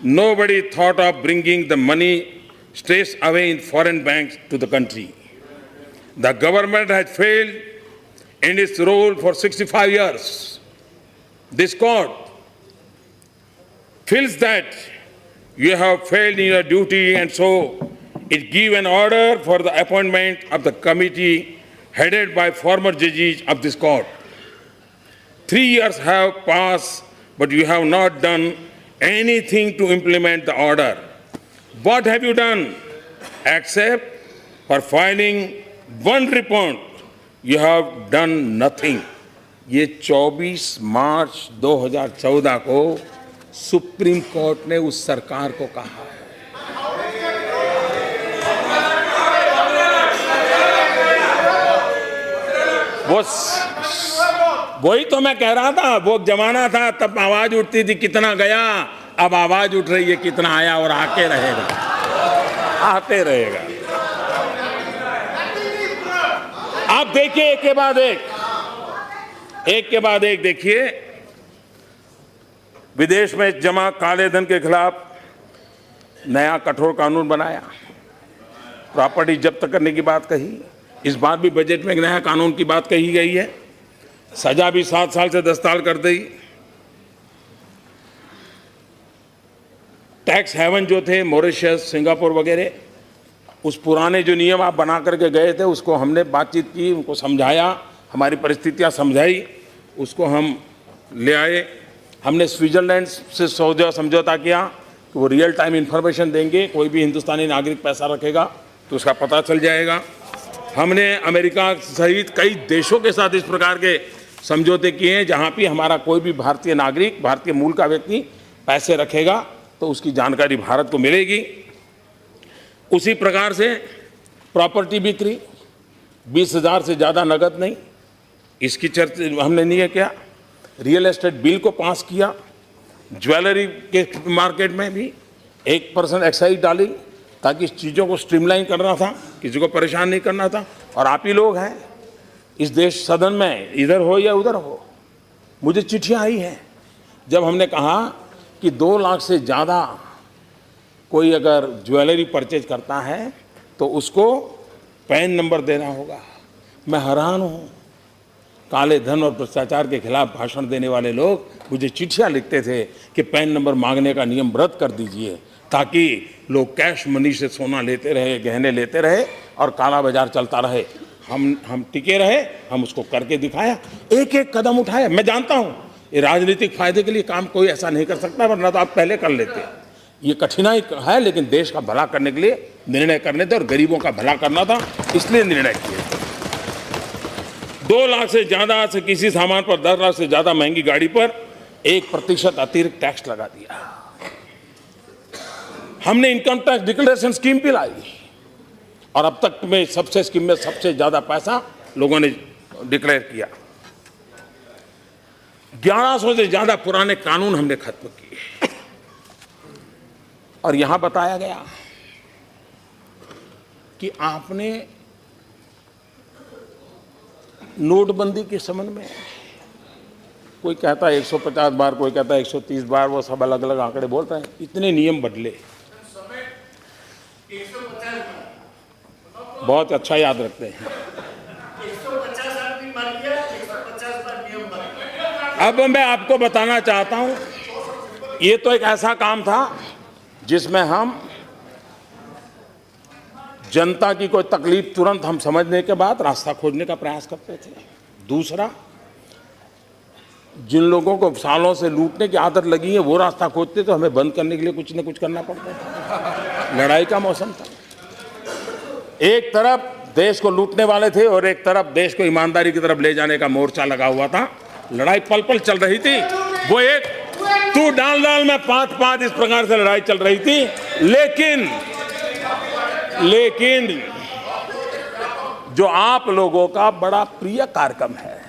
Speaker 1: nobody thought of bringing the money stays away in foreign banks to the country. The government has failed in its role for 65 years. This court feels that you have failed in your duty, and so it gives an order for the appointment of the committee headed by former judges of this court. 3 years have passed, but you have not done anything to implement the order. What have you done? Except for filing one report, you have done nothing. ये 24 मार्च 2014 को supreme court ने उस सरकार को कहा है। वही तो मैं कह रहा था, वो जमाना था तब आवाज उठती थी कितना गया, अब आवाज उठ रही है कितना आया, और आके रहेगा, आते रहेगा। आप देखिए एक के बाद एक देखिए, विदेश में जमा काले धन के खिलाफ नया कठोर कानून बनाया, प्रॉपर्टी जब्त करने की बात कही। इस बार भी बजट में एक नया कानून की बात कही गई है, सजा भी 7 साल से 10 साल कर दी। टैक्स हेवन जो थे मॉरिशस, सिंगापुर वगैरह, उस पुराने जो नियम आप बना करके गए थे उसको हमने बातचीत की, उनको समझाया, हमारी परिस्थितियां समझाई, उसको हम ले आए। हमने स्विट्जरलैंड से समझौता किया कि वो रियल टाइम इंफॉर्मेशन देंगे, कोई भी हिंदुस्तानी नागरिक पैसा रखेगा तो उसका पता चल जाएगा। हमने अमेरिका सहित कई देशों के साथ इस प्रकार के समझौते किए हैं, जहाँ भी हमारा कोई भी भारतीय नागरिक, भारतीय मूल का व्यक्ति पैसे रखेगा तो उसकी जानकारी भारत को मिलेगी। उसी प्रकार से प्रॉपर्टी बिक्री 20,000 से ज़्यादा नगद नहीं, इसकी चर्चा हमने नहीं किया। रियल एस्टेट बिल को पास किया, ज्वेलरी के मार्केट में भी 1% एक्साइज डाली ताकि इस चीज़ों को स्ट्रीमलाइन करना था, किसी को परेशान नहीं करना था। और आप ही लोग हैं इस देश सदन में, इधर हो या उधर हो, मुझे चिट्ठियाँ आई हैं जब हमने कहा कि 2 लाख से ज़्यादा कोई अगर ज्वेलरी परचेज करता है तो उसको पैन नंबर देना होगा। मैं हैरान हूँ, काले धन और भ्रष्टाचार के खिलाफ भाषण देने वाले लोग मुझे चिट्ठियां लिखते थे कि पैन नंबर मांगने का नियम रद्द कर दीजिए, ताकि लोग कैश मनी से सोना लेते रहे, गहने लेते रहे और काला बाजार चलता रहे। हम टिके रहे, हम उसको करके दिखाया, एक एक कदम उठाया। मैं जानता हूं ये राजनीतिक फायदे के लिए काम कोई ऐसा नहीं कर सकता, वरना तो आप पहले कर लेते। ये कठिनाई है, लेकिन देश का भला करने के लिए निर्णय करने थे और गरीबों का भला करना था, इसलिए निर्णय किए। 2 लाख से ज्यादा से किसी सामान पर 10 लाख से ज्यादा महंगी गाड़ी पर 1% अतिरिक्त टैक्स लगा दिया। हमने इनकम टैक्स डिक्लेरेशन स्कीम भी लाई और अब तक में सबसे स्कीम में सबसे ज्यादा पैसा लोगों ने डिक्लेयर किया। 1100 से ज्यादा पुराने कानून हमने खत्म किए और यहां बताया गया कि आपने नोटबंदी के संबंध में, कोई कहता है 150 बार, कोई कहता है 130 बार, वो सब अलग अलग आंकड़े बोल रहे हैं। इतने नियम बदले, बहुत अच्छा याद रखते हैं।
Speaker 5: 150 आदमी मर गया, 150 बार नियम बन गया।
Speaker 1: अब मैं आपको बताना चाहता हूं, ये तो एक ऐसा काम था जिसमें हम जनता की कोई तकलीफ तुरंत हम समझने के बाद रास्ता खोजने का प्रयास करते थे। दूसरा, जिन लोगों को सालों से लूटने की आदत लगी है वो रास्ता खोजते, तो हमें बंद करने के लिए कुछ न कुछ करना पड़ता था। लड़ाई का मौसम था, एक तरफ देश को लूटने वाले थे और एक तरफ देश को ईमानदारी की तरफ ले जाने का मोर्चा लगा हुआ था। लड़ाई पल पल चल रही थी, वो एक तू डाल डाल में 5-5 इस प्रकार से लड़ाई चल रही थी। लेकिन जो आप लोगों का बड़ा प्रिय कार्यक्रम है,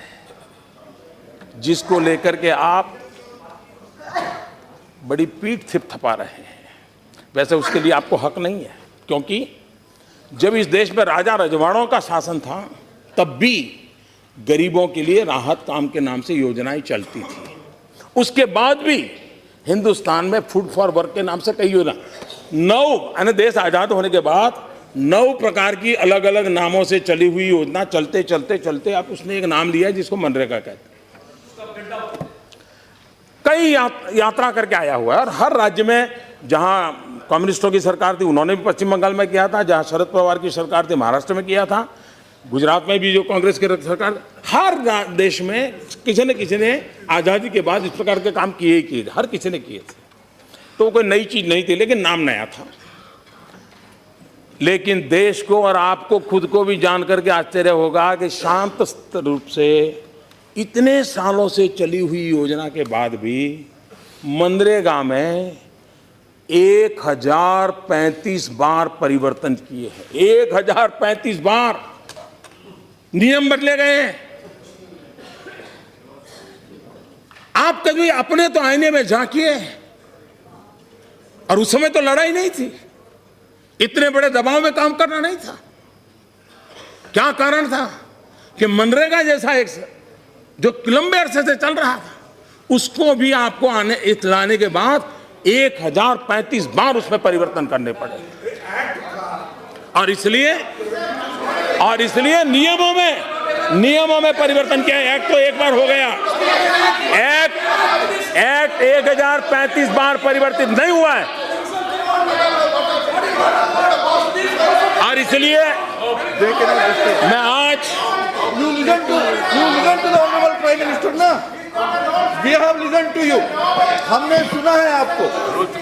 Speaker 1: जिसको लेकर के आप बड़ी पीठ थपथपा रहे हैं, वैसे उसके लिए आपको हक नहीं है, क्योंकि जब इस देश में राजा रजवाड़ों का शासन था तब भी गरीबों के लिए राहत काम के नाम से योजनाएं चलती थी। उसके बाद भी हिंदुस्तान में फूड फॉर वर्क के नाम से कई योजना, 9 देश आजाद होने के बाद 9 प्रकार की अलग अलग नामों से चली हुई योजना चलते चलते चलते अब उसने एक नाम लिया जिसको मनरेगा कहते हैं। कई यात्रा करके आया हुआ है और हर राज्य में, जहां कम्युनिस्टों की सरकार थी उन्होंने भी पश्चिम बंगाल में किया था, जहां शरद पवार की सरकार थी महाराष्ट्र में किया था, गुजरात में भी जो कांग्रेस की सरकार, हर देश में किसी ने आज़ादी के बाद इस प्रकार के काम किए ही किए, हर किसी ने किए थे। तो कोई नई चीज नहीं थी, लेकिन नाम नया था। लेकिन देश को और आपको खुद को भी जान करके आश्चर्य होगा कि शांत रूप से इतने सालों से चली हुई योजना के बाद भी मनरेगा में 1035 बार परिवर्तन किए हैं। 1035 बार नियम बदले गए हैं। आप कभी अपने तो आईने में झांकिए, और उस समय तो लड़ाई नहीं थी, इतने बड़े दबाव में काम करना नहीं था। क्या कारण था कि मनरेगा जैसा एक जो लंबे अरसे से चल रहा था, उसको भी आपको लाने के बाद 1035 बार उसमें परिवर्तन करने पड़े। और इसलिए नियमों में परिवर्तन किया। एक्ट तो एक बार हो गया, एक्ट 1035 बार परिवर्तित नहीं हुआ है। और इसलिए मैं आज
Speaker 4: You listen to the honorable Prime Minister ना? We have listened to you. हमने सुना है आपको,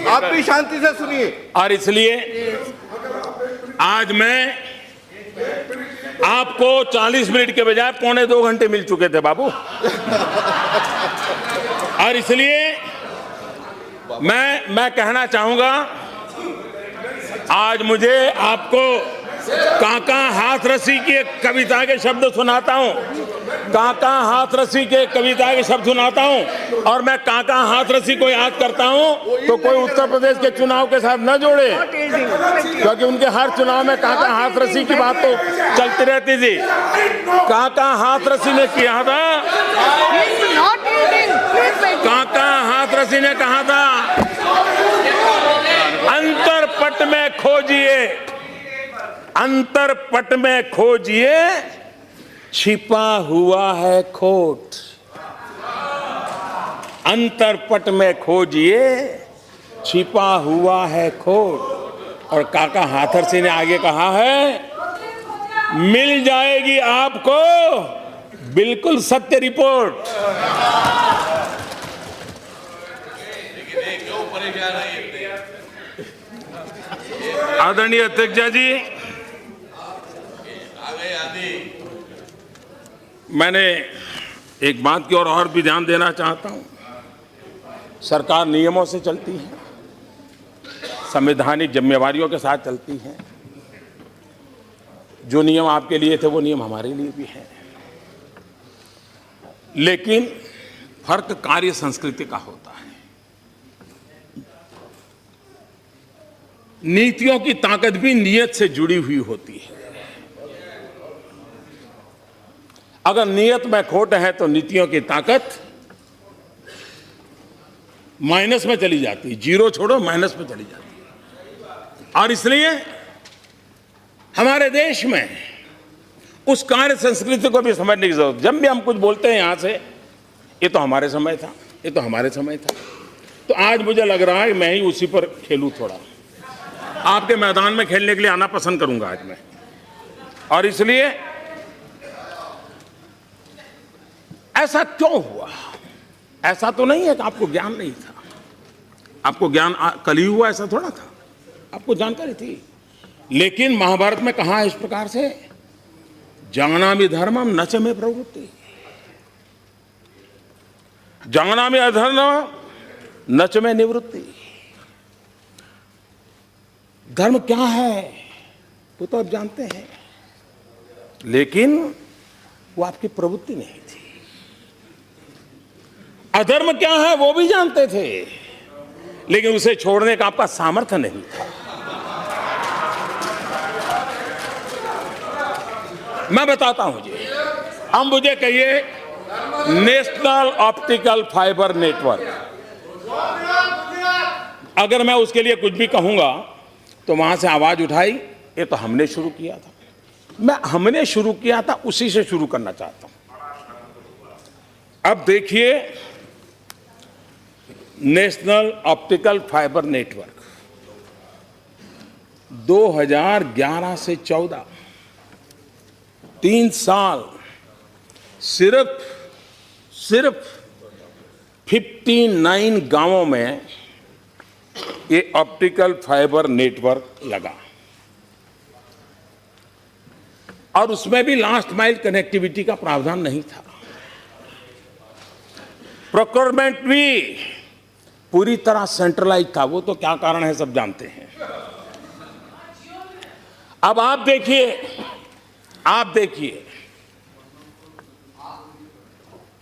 Speaker 4: आप भी शांति से सुनिए।
Speaker 1: और इसलिए आज मैं आपको 40 मिनट के बजाय 1.25 घंटे मिल चुके थे बाबू। और इसलिए मैं कहना चाहूंगा, आज मुझे आपको काका हाथरसी की एक कविता के शब्द सुनाता हूं। काका हाथरसी के कविता के शब्द सुनाता हूं, और मैं काका हाथरसी को याद करता हूं तो कोई उत्तर प्रदेश के चुनाव के साथ न जोड़े, क्योंकि उनके हर चुनाव में काका हाथरसी की बात तो चलती रहती थी। काका हाथरसी ने किया था, काका हाथरसी ने कहा था, अंतरपट में खोजिए छिपा हुआ है खोट, अंतरपट में खोजिए छिपा हुआ है खोट। और काका हाथर सिंह ने आगे कहा है, मिल जाएगी आपको बिल्कुल सत्य रिपोर्ट। आदरणीय अध्यक्ष जी, मैंने एक बात की ओर और भी ध्यान देना चाहता हूं। सरकार नियमों से चलती है, संवैधानिक जिम्मेवारियों के साथ चलती है। जो नियम आपके लिए थे वो नियम हमारे लिए भी हैं, लेकिन फर्क कार्य संस्कृति का होता है। नीतियों की ताकत भी नियत से जुड़ी हुई होती है। अगर नियत में खोट है तो नीतियों की ताकत माइनस में चली जाती है, जीरो छोड़ो माइनस में चली जाती है। और इसलिए हमारे देश में उस कार्य संस्कृति को भी समझने की जरूरत। जब भी हम कुछ बोलते हैं यहां से, ये तो हमारे समय था, ये तो हमारे समय था, तो आज मुझे लग रहा है कि मैं ही उसी पर खेलूं। थोड़ा आपके मैदान में खेलने के लिए आना पसंद करूंगा आज मैं। और इसलिए ऐसा क्यों हुआ? ऐसा तो नहीं है कि आपको ज्ञान नहीं था, आपको ज्ञान कल ही हुआ, ऐसा थोड़ा था, आपको जानकारी थी। लेकिन महाभारत में कहा है इस प्रकार से, जानामि धर्मम न च मे प्रवृत्ति, जानामि अधर्मम न च मे निवृत्ति। धर्म क्या है वो तो आप जानते हैं, लेकिन वो आपकी प्रवृत्ति नहीं थी। अधर्म क्या है वो भी जानते थे, लेकिन उसे छोड़ने का आपका सामर्थ्य नहीं था। मैं बताता हूं जी, अब मुझे कहिए, नेशनल ऑप्टिकल फाइबर नेटवर्क, अगर मैं उसके लिए कुछ भी कहूंगा तो वहां से आवाज उठाई, ये तो हमने शुरू किया था। मैं हमने शुरू किया था उसी से शुरू करना चाहता हूं। अब देखिए, नेशनल ऑप्टिकल फाइबर नेटवर्क 2011 से 14 3 साल सिर्फ 59 गांवों में ये ऑप्टिकल फाइबर नेटवर्क लगा, और उसमें भी लास्ट माइल कनेक्टिविटी का प्रावधान नहीं था। प्रोक्योरमेंट भी पूरी तरह सेंट्रलाइज था। वो तो क्या कारण है सब जानते हैं। अब आप देखिए,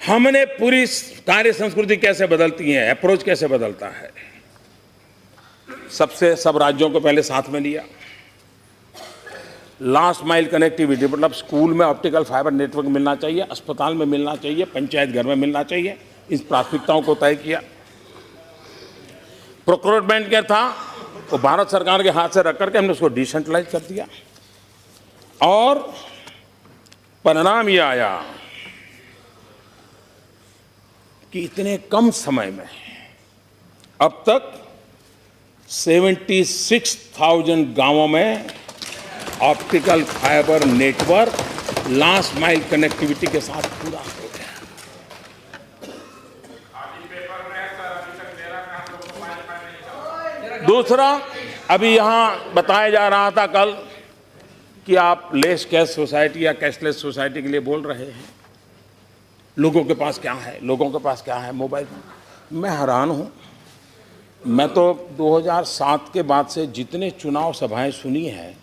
Speaker 1: हमने पूरी कार्य संस्कृति कैसे बदलती है, अप्रोच कैसे बदलता है। सब राज्यों को पहले साथ में लिया। लास्ट माइल कनेक्टिविटी मतलब स्कूल में ऑप्टिकल फाइबर नेटवर्क मिलना चाहिए, अस्पताल में मिलना चाहिए, पंचायत घर में मिलना चाहिए, इन प्राथमिकताओं को तय किया। प्रोक्योरमेंट क्या था, वो भारत सरकार के हाथ से रख करके हमने उसको डिसेंट्रलाइज कर दिया, और परिणाम ये आया कि इतने कम समय में अब तक 76,000 गांवों में optical fibre network last mile connectivity के साथ पूरा हो गया। दूसरा, अभी यहां बताया जा रहा था कल कि आप लेस कैश सोसाइटी या कैशलेस सोसाइटी के लिए बोल रहे हैं। लोगों के पास क्या है, लोगों के पास क्या है, मोबाइल फोन। मैं हैरान हूं। मैं तो 2007 के बाद से जितने चुनाव सभाएं सुनी हैं,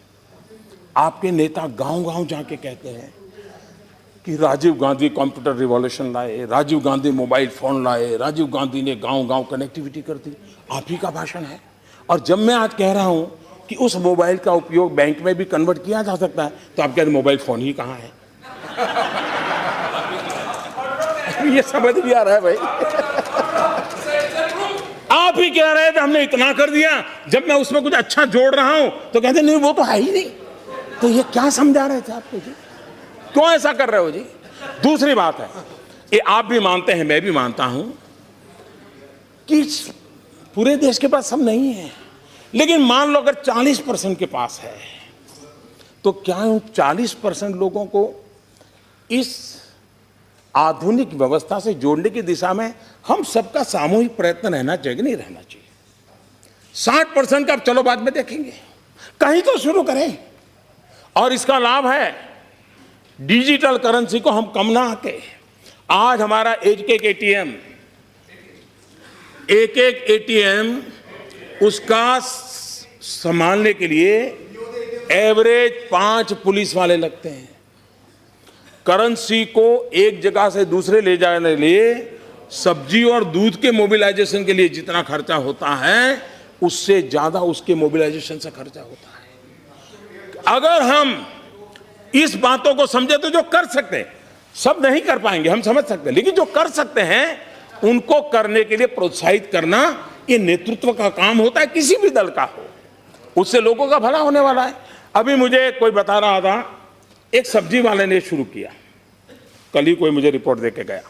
Speaker 1: आपके नेता गांव-गांव जाके कहते हैं कि राजीव गांधी कंप्यूटर रिवॉल्यूशन लाए, राजीव गांधी मोबाइल फोन लाए, राजीव गांधी ने गांव-गांव कनेक्टिविटी कर दी। आप ही का भाषण है। और जब मैं आज कह रहा हूं कि उस मोबाइल का उपयोग बैंक में भी कन्वर्ट किया जा सकता है, तो आप कहते हैं मोबाइल फोन ही कहां है। ये समझ भी आ रहा है भाई। आप ही कह रहे थे हमने इतना कर दिया, जब मैं उसमें कुछ अच्छा जोड़ रहा हूं तो कहते नहीं वो तो है ही नहीं। तो ये क्या समझा रहे थे आपको जी? क्यों ऐसा कर रहे हो जी? दूसरी बात है, ये आप भी मानते हैं, मैं भी मानता हूं कि पूरे देश के पास सब नहीं है, लेकिन मान लो अगर 40% के पास है, तो क्या उन 40% लोगों को इस आधुनिक व्यवस्था से जोड़ने की दिशा में हम सबका सामूहिक प्रयत्न रहना चाहिए कि नहीं रहना चाहिए? 60% का अब चलो बाद में देखेंगे, कहीं तो शुरू करें। और इसका लाभ है डिजिटल करेंसी को हम कम ना आके, आज हमारा एक एक एटीएम उसका संभालने के लिए एवरेज 5 पुलिस वाले लगते हैं। करेंसी को एक जगह से दूसरे ले जाने के लिए सब्जी और दूध के मोबिलाइजेशन के लिए जितना खर्चा होता है, उससे ज्यादा उसके मोबिलाइजेशन से खर्चा होता है। अगर हम इस बातों को समझे तो जो कर सकते हैं, सब नहीं कर पाएंगे हम समझ सकते हैं, लेकिन जो कर सकते हैं उनको करने के लिए प्रोत्साहित करना, ये नेतृत्व का काम होता है, किसी भी दल का हो। उससे लोगों का भला होने वाला है। अभी मुझे कोई बता रहा था, एक सब्जी वाले ने शुरू किया, कल ही कोई मुझे रिपोर्ट दे के गया।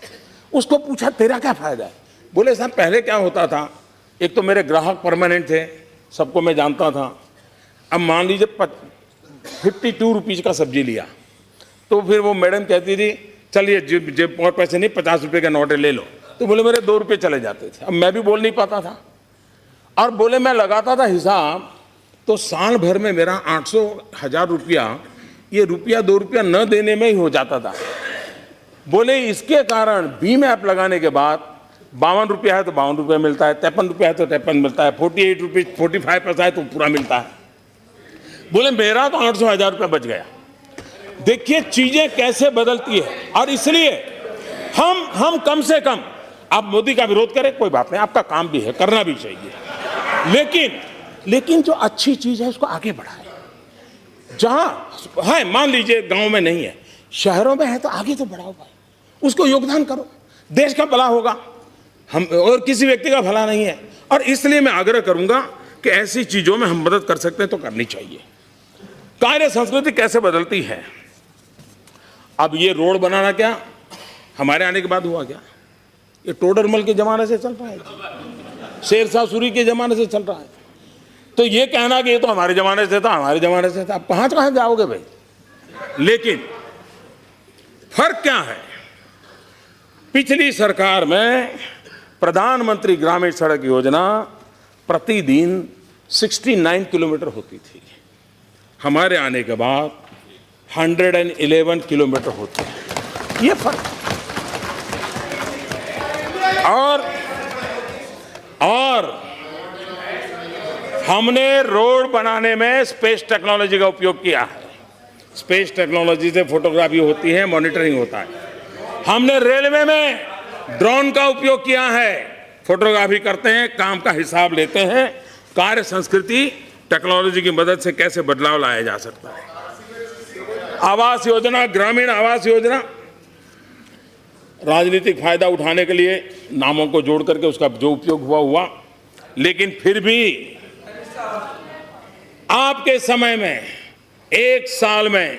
Speaker 1: उसको पूछा तेरा क्या फायदा है? बोले साहब पहले क्या होता था, एक तो मेरे ग्राहक परमानेंट थे, सबको मैं जानता था। अब मान लीजिए 52 रुपीज़ का सब्जी लिया, तो फिर वो मैडम कहती थी चलिए जेब और पैसे नहीं, 50 रुपये का नोट ले लो, तो बोले मेरे 2 रुपये चले जाते थे। अब मैं भी बोल नहीं पाता था, और बोले मैं लगाता था हिसाब, तो साल भर में मेरा 800-1000 रुपया, ये रुपया 2 रुपया न देने में ही हो जाता था। बोले इसके कारण भीम ऐप लगाने के बाद 52 रुपया है तो 52 रुपया मिलता है, 53 रुपया है तो 53 मिलता है, 48 रुपीज 45 पैसा है तो पूरा मिलता है। बोले मेरा तो 800-1000 रुपया बच गया। देखिए चीजें कैसे बदलती है। और इसलिए हम कम से कम, आप मोदी का विरोध करें कोई बात नहीं, आपका काम भी है, करना भी चाहिए, लेकिन जो अच्छी चीज है उसको आगे बढ़ाएं। जहां है मान लीजिए गांव में नहीं है, शहरों में है, तो आगे तो बढ़ाओ भाई, उसको योगदान करो, देश का भला होगा, हम और किसी व्यक्ति का भला नहीं है। और इसलिए मैं आग्रह करूंगा कि ऐसी चीजों में हम मदद कर सकते हैं तो करनी चाहिए। कार्य संस्कृति कैसे बदलती है? अब ये रोड बनाना क्या हमारे आने के बाद हुआ क्या? ये टोडरमल के जमाने से चल रहा है, शेरशाह सूरी के जमाने से चल रहा है। तो ये कहना कि ये तो हमारे जमाने से था, हमारे जमाने से था, अब कहां जाओगे भाई? लेकिन फर्क क्या है? पिछली सरकार में प्रधानमंत्री ग्रामीण सड़क योजना प्रतिदिन 69 किलोमीटर होती थी, हमारे आने के बाद 111 किलोमीटर होती है। ये फर्क। और हमने रोड बनाने में स्पेस टेक्नोलॉजी का उपयोग किया है। स्पेस टेक्नोलॉजी से फोटोग्राफी होती है, मॉनिटरिंग होता है। हमने रेलवे में ड्रोन का उपयोग किया है, फोटोग्राफी करते हैं, काम का हिसाब लेते हैं। कार्य संस्कृति टेक्नोलॉजी की मदद से कैसे बदलाव लाया जा सकता है। आवास योजना, ग्रामीण आवास योजना, राजनीतिक फायदा उठाने के लिए नामों को जोड़ करके उसका जो उपयोग हुआ, लेकिन फिर भी आपके समय में एक साल में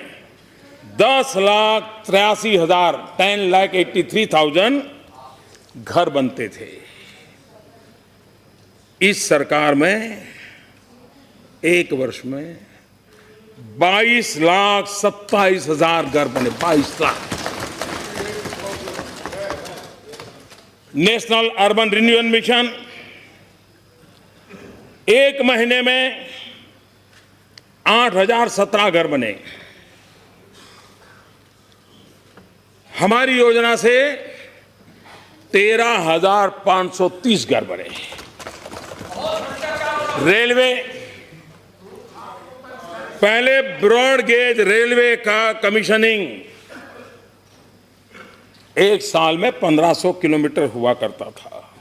Speaker 1: 10,83,000 घर बनते थे। इस सरकार में एक वर्ष में 22,27,000 घर बने। 22 lakh. National urban renewal mission एक महीने में 8,017 घर बने। हमारी योजना से 13,530 घर बने। रेलवे, पहले ब्रॉड गेज रेलवे का कमीशनिंग एक साल में 1500 किलोमीटर हुआ करता था।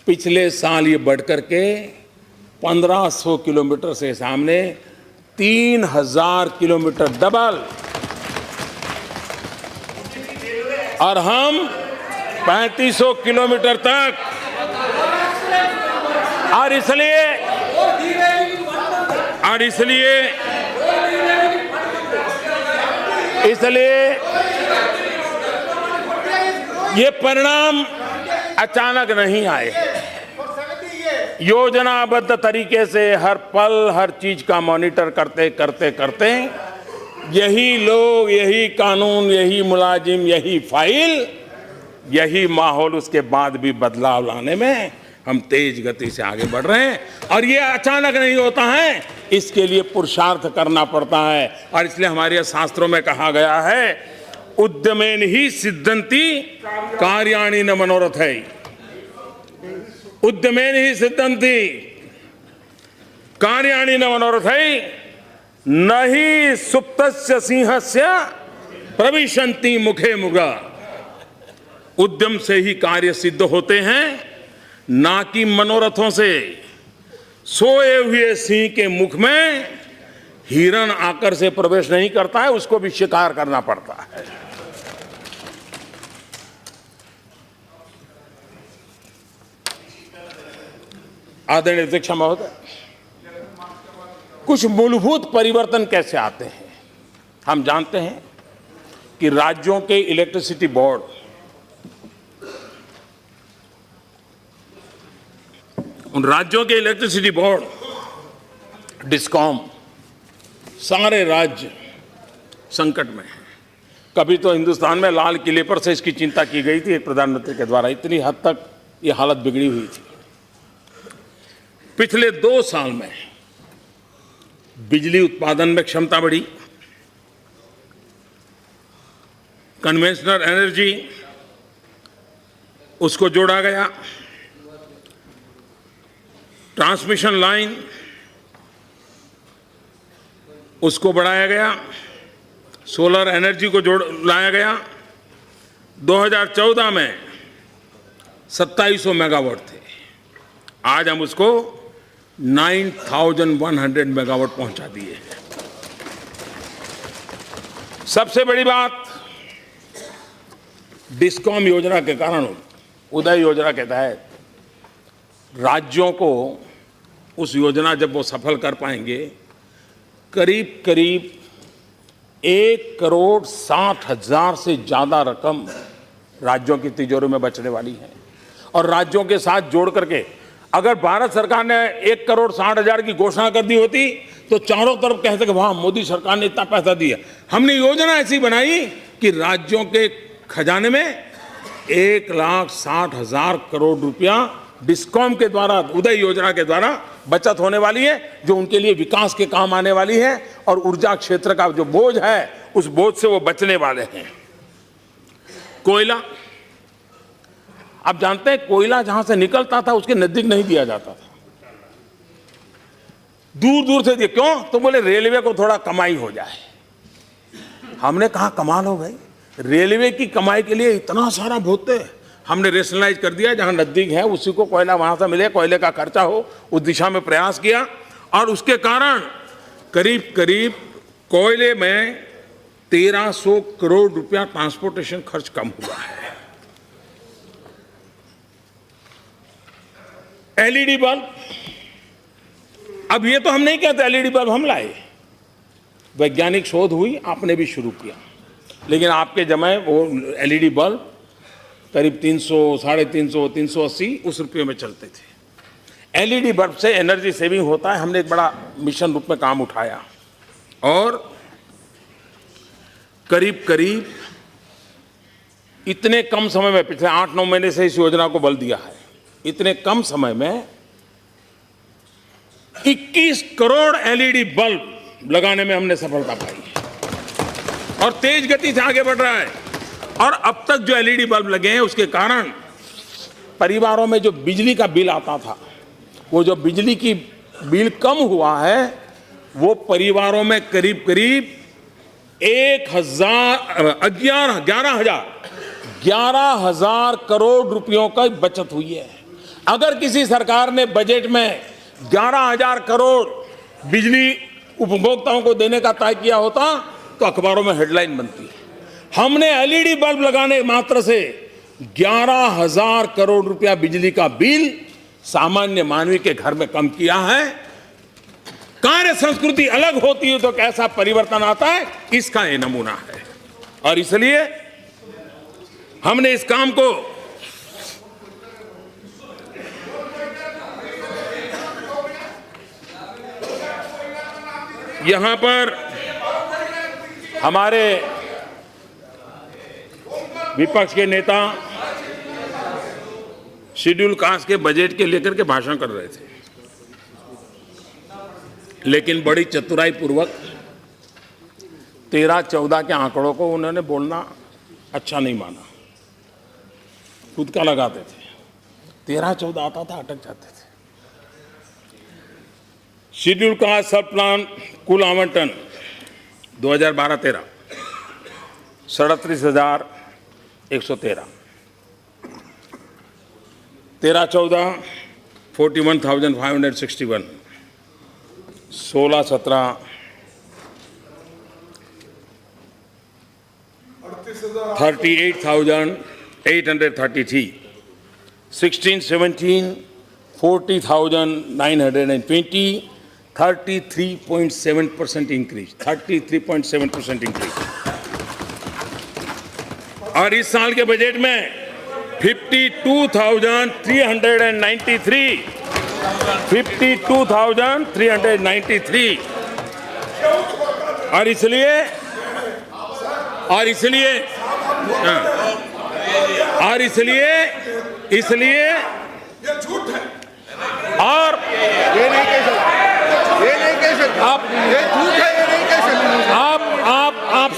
Speaker 1: पिछले साल ये बढ़कर के 1500 किलोमीटर से सामने 3,000 किलोमीटर, डबल। और हम 3500 किलोमीटर तक। और इसलिए ये परिणाम अचानक नहीं आए। योजनाबद्ध तरीके से हर पल हर चीज का मॉनिटर करते करते करते यही लोग, यही कानून, यही मुलाजिम, यही फाइल, यही माहौल, उसके बाद भी बदलाव लाने में हम तेज गति से आगे बढ़ रहे हैं। और ये अचानक नहीं होता है, इसके लिए पुरुषार्थ करना पड़ता है। और इसलिए हमारे शास्त्रों में कहा गया है, उद्यमेन ही सिद्धंति कार्याणि न मनोरथै। उद्यमेन ही सिद्धंति कार्याणि न मनोरथै न ही सुप्तस्य सिंहस्य प्रविशन्ति मुखे मुगा। उद्यम से ही कार्य सिद्ध होते हैं, ना कि मनोरथों से। सोए हुए सिंह के मुख में हिरण आकर से प्रवेश नहीं करता है, उसको भी शिकार करना पड़ता है। आदरणीय अध्यक्ष महोदय, कुछ मूलभूत परिवर्तन कैसे आते हैं? हम जानते हैं कि राज्यों के इलेक्ट्रिसिटी बोर्ड, उन राज्यों के इलेक्ट्रिसिटी बोर्ड डिस्कॉम, सारे राज्य संकट में हैं। कभी तो हिंदुस्तान में लाल किले पर से इसकी चिंता की गई थी एक प्रधानमंत्री के द्वारा, इतनी हद तक ये हालत बिगड़ी हुई थी। पिछले 2 साल में बिजली उत्पादन में क्षमता बढ़ी, कन्वेंशनल एनर्जी उसको जोड़ा गया, ट्रांसमिशन लाइन उसको बढ़ाया गया, सोलर एनर्जी को जोड़ लाया गया। 2014 में 2700 मेगावाट थे, आज हम उसको 9100 मेगावाट पहुंचा दिए हैं। सबसे बड़ी बात, डिस्कॉम योजना के कारण, उदय योजना के तहत राज्यों को उस योजना जब वो सफल कर पाएंगे, करीब करीब 1,60,00,000 से ज़्यादा रकम राज्यों की तिजोरी में बचने वाली है। और राज्यों के साथ जोड़ करके अगर भारत सरकार ने 1,60,00,000 की घोषणा कर दी होती तो चारों तरफ कहते कि वाह, मोदी सरकार ने इतना पैसा दिया। हमने योजना ऐसी बनाई कि राज्यों के खजाने में 1,60,000 करोड़ रुपया डिस्कॉम के द्वारा, उदय योजना के द्वारा बचत होने वाली है, जो उनके लिए विकास के काम आने वाली है। और ऊर्जा क्षेत्र का जो बोझ है, उस बोझ से वो बचने वाले हैं। कोयला, आप जानते हैं कोयला जहां से निकलता था उसके नजदीक नहीं दिया जाता था, दूर दूर से दिया। क्यों? तो बोले रेलवे को थोड़ा कमाई हो जाए। हमने कहा कमाल हो भाई, रेलवे की कमाई के लिए इतना सारा भोगते। हमने रेशनलाइज कर दिया, जहां नजदीक है उसी को कोयला वहां से मिले, कोयले का खर्चा हो, उस दिशा में प्रयास किया। और उसके कारण करीब करीब कोयले में 1300 करोड़ रुपया ट्रांसपोर्टेशन खर्च कम हुआ है। एलईडी बल्ब, अब ये तो हम नहीं कहते एलईडी बल्ब हम लाए, वैज्ञानिक शोध हुई, आपने भी शुरू किया। लेकिन आपके जमाने वो एलईडी बल्ब करीब 300, 350, 380 उस रुपये में चलते थे। एलईडी बल्ब से एनर्जी सेविंग होता है। हमने एक बड़ा मिशन रूप में काम उठाया और करीब करीब इतने कम समय में, पिछले 8-9 महीने से इस योजना को बल दिया है, इतने कम समय में 21 करोड़ एलईडी बल्ब लगाने में हमने सफलता पाई है और तेज गति से आगे बढ़ रहा है। और अब तक जो एलईडी बल्ब लगे हैं उसके कारण परिवारों में जो बिजली का बिल आता था, वो जो बिजली की बिल कम हुआ है, वो परिवारों में करीब करीब 11,000 करोड़ रुपयों का बचत हुई है। अगर किसी सरकार ने बजट में 11,000 करोड़ बिजली उपभोक्ताओं को देने का तय किया होता तो अखबारों में हेडलाइन बनती है। हमने एलईडी बल्ब लगाने मात्र से 11,000 करोड़ रुपया बिजली का बिल सामान्य मानवी के घर में कम किया है। कार्य संस्कृति अलग होती है तो कैसा परिवर्तन आता है, इसका ये नमूना है। और इसलिए हमने इस काम को यहां पर हमारे विपक्ष के नेता शेड्यूल कास्ट के बजट के लेकर के भाषण कर रहे थे, लेकिन बड़ी चतुराई पूर्वक 13-14 के आंकड़ों को उन्होंने बोलना अच्छा नहीं माना, खुद का लगाते थे। 13-14 आता था, अटक जाते थे। शेड्यूल कास्ट सब प्लान कुल आवंटन 2012-13 37,113, 13-14 41,561, 16-17 38,833, 16-17 40,920, 33.7% increase, 33.7% increase। और इस साल के बजट में 52,393, 52,393। और इसलिए इसलिए
Speaker 4: ये झूठ है
Speaker 1: और
Speaker 4: ये नहीं कह सकते
Speaker 1: आप
Speaker 4: ये झूठ है, ये नहीं कह सकते
Speaker 1: आप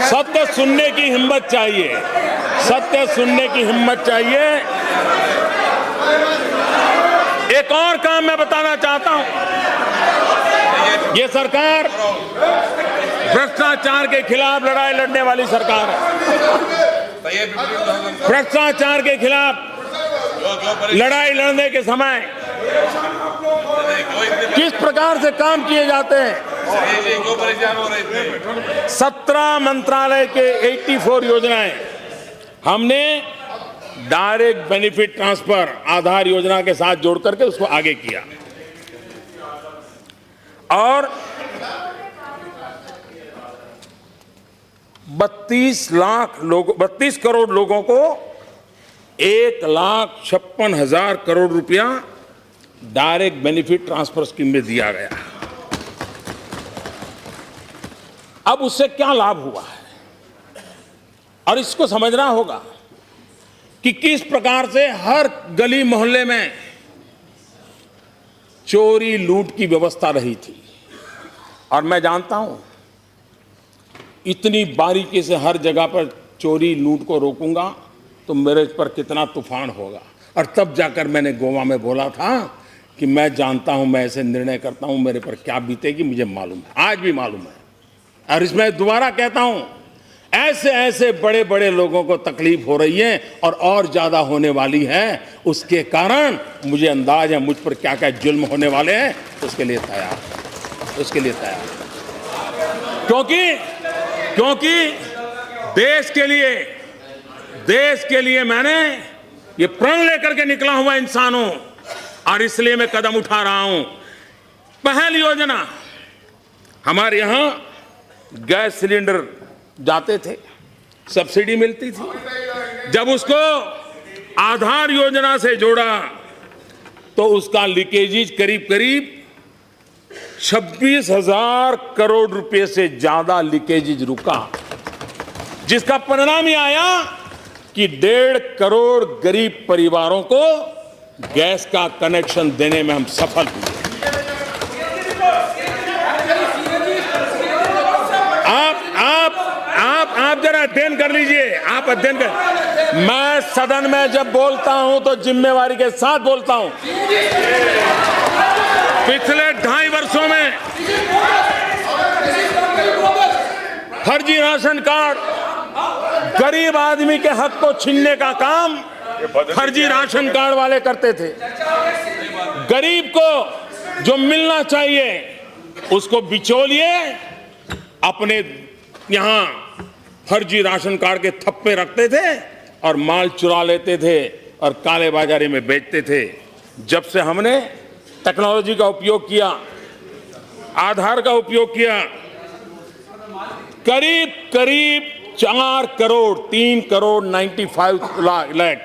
Speaker 1: सत्य सुनने की हिम्मत चाहिए, सत्य सुनने की हिम्मत चाहिए। एक और काम मैं बताना चाहता हूं, ये सरकार भ्रष्टाचार के खिलाफ लड़ाई लड़ने वाली सरकार है। भ्रष्टाचार के खिलाफ लड़ाई लड़ने के समय किस प्रकार से काम किए जाते हैं। 17 मंत्रालय के 84 योजनाएं हमने डायरेक्ट बेनिफिट ट्रांसफर आधार योजना के साथ जोड़ करके उसको आगे किया और 32 करोड़ लोगों को 1,56,000 करोड़ रुपया डायरेक्ट बेनिफिट ट्रांसफर स्कीम में दिया गया। अब उससे क्या लाभ हुआ है और इसको समझना होगा कि किस प्रकार से हर गली मोहल्ले में चोरी लूट की व्यवस्था रही थी। और मैं जानता हूं इतनी बारीकी से हर जगह पर चोरी लूट को रोकूंगा तो मेरे पर कितना तूफान होगा। और तब जाकर मैंने गोवा में बोला था कि मैं जानता हूं, मैं ऐसे निर्णय करता हूं, मेरे पर क्या बीतेगी मुझे मालूम है, आज भी मालूम है। और इसमें दोबारा कहता हूं, ऐसे ऐसे बड़े बड़े लोगों को तकलीफ हो रही है और ज्यादा होने वाली है। उसके कारण मुझे अंदाज है मुझ पर क्या क्या जुल्म होने वाले हैं, उसके लिए तैयार, उसके लिए तैयार। क्योंकि देश के लिए मैंने ये प्रण लेकर के निकला हुआ इंसान हूं और इसलिए मैं कदम उठा रहा हूं। पहली योजना, हमारे यहां गैस सिलेंडर जाते थे, सब्सिडी मिलती थी। जब उसको आधार योजना से जोड़ा तो उसका लीकेजेज करीब 26,000 करोड़ रुपए से ज्यादा लीकेजेज रुका, जिसका परिणाम यह आया कि 1.5 करोड़ गरीब परिवारों को गैस का कनेक्शन देने में हम सफल हुए। आप जरा अध्ययन कर लीजिए, आप अध्ययन कर। मैं सदन में जब बोलता हूं तो जिम्मेवारी के साथ बोलता हूं। पिछले 2.5 वर्षों में फर्जी राशन कार्ड, गरीब आदमी के हक को छीनने का काम फर्जी राशन कार्ड वाले करते थे। गरीब को जो मिलना चाहिए उसको बिचौलिए अपने यहां फर्जी राशन कार्ड के थप्पे रखते थे और माल चुरा लेते थे और काले बाजारी में बेचते थे। जब से हमने टेक्नोलॉजी का उपयोग किया, आधार का उपयोग किया, करीब करीब 4 करोड़ 3 करोड़ 95 लाख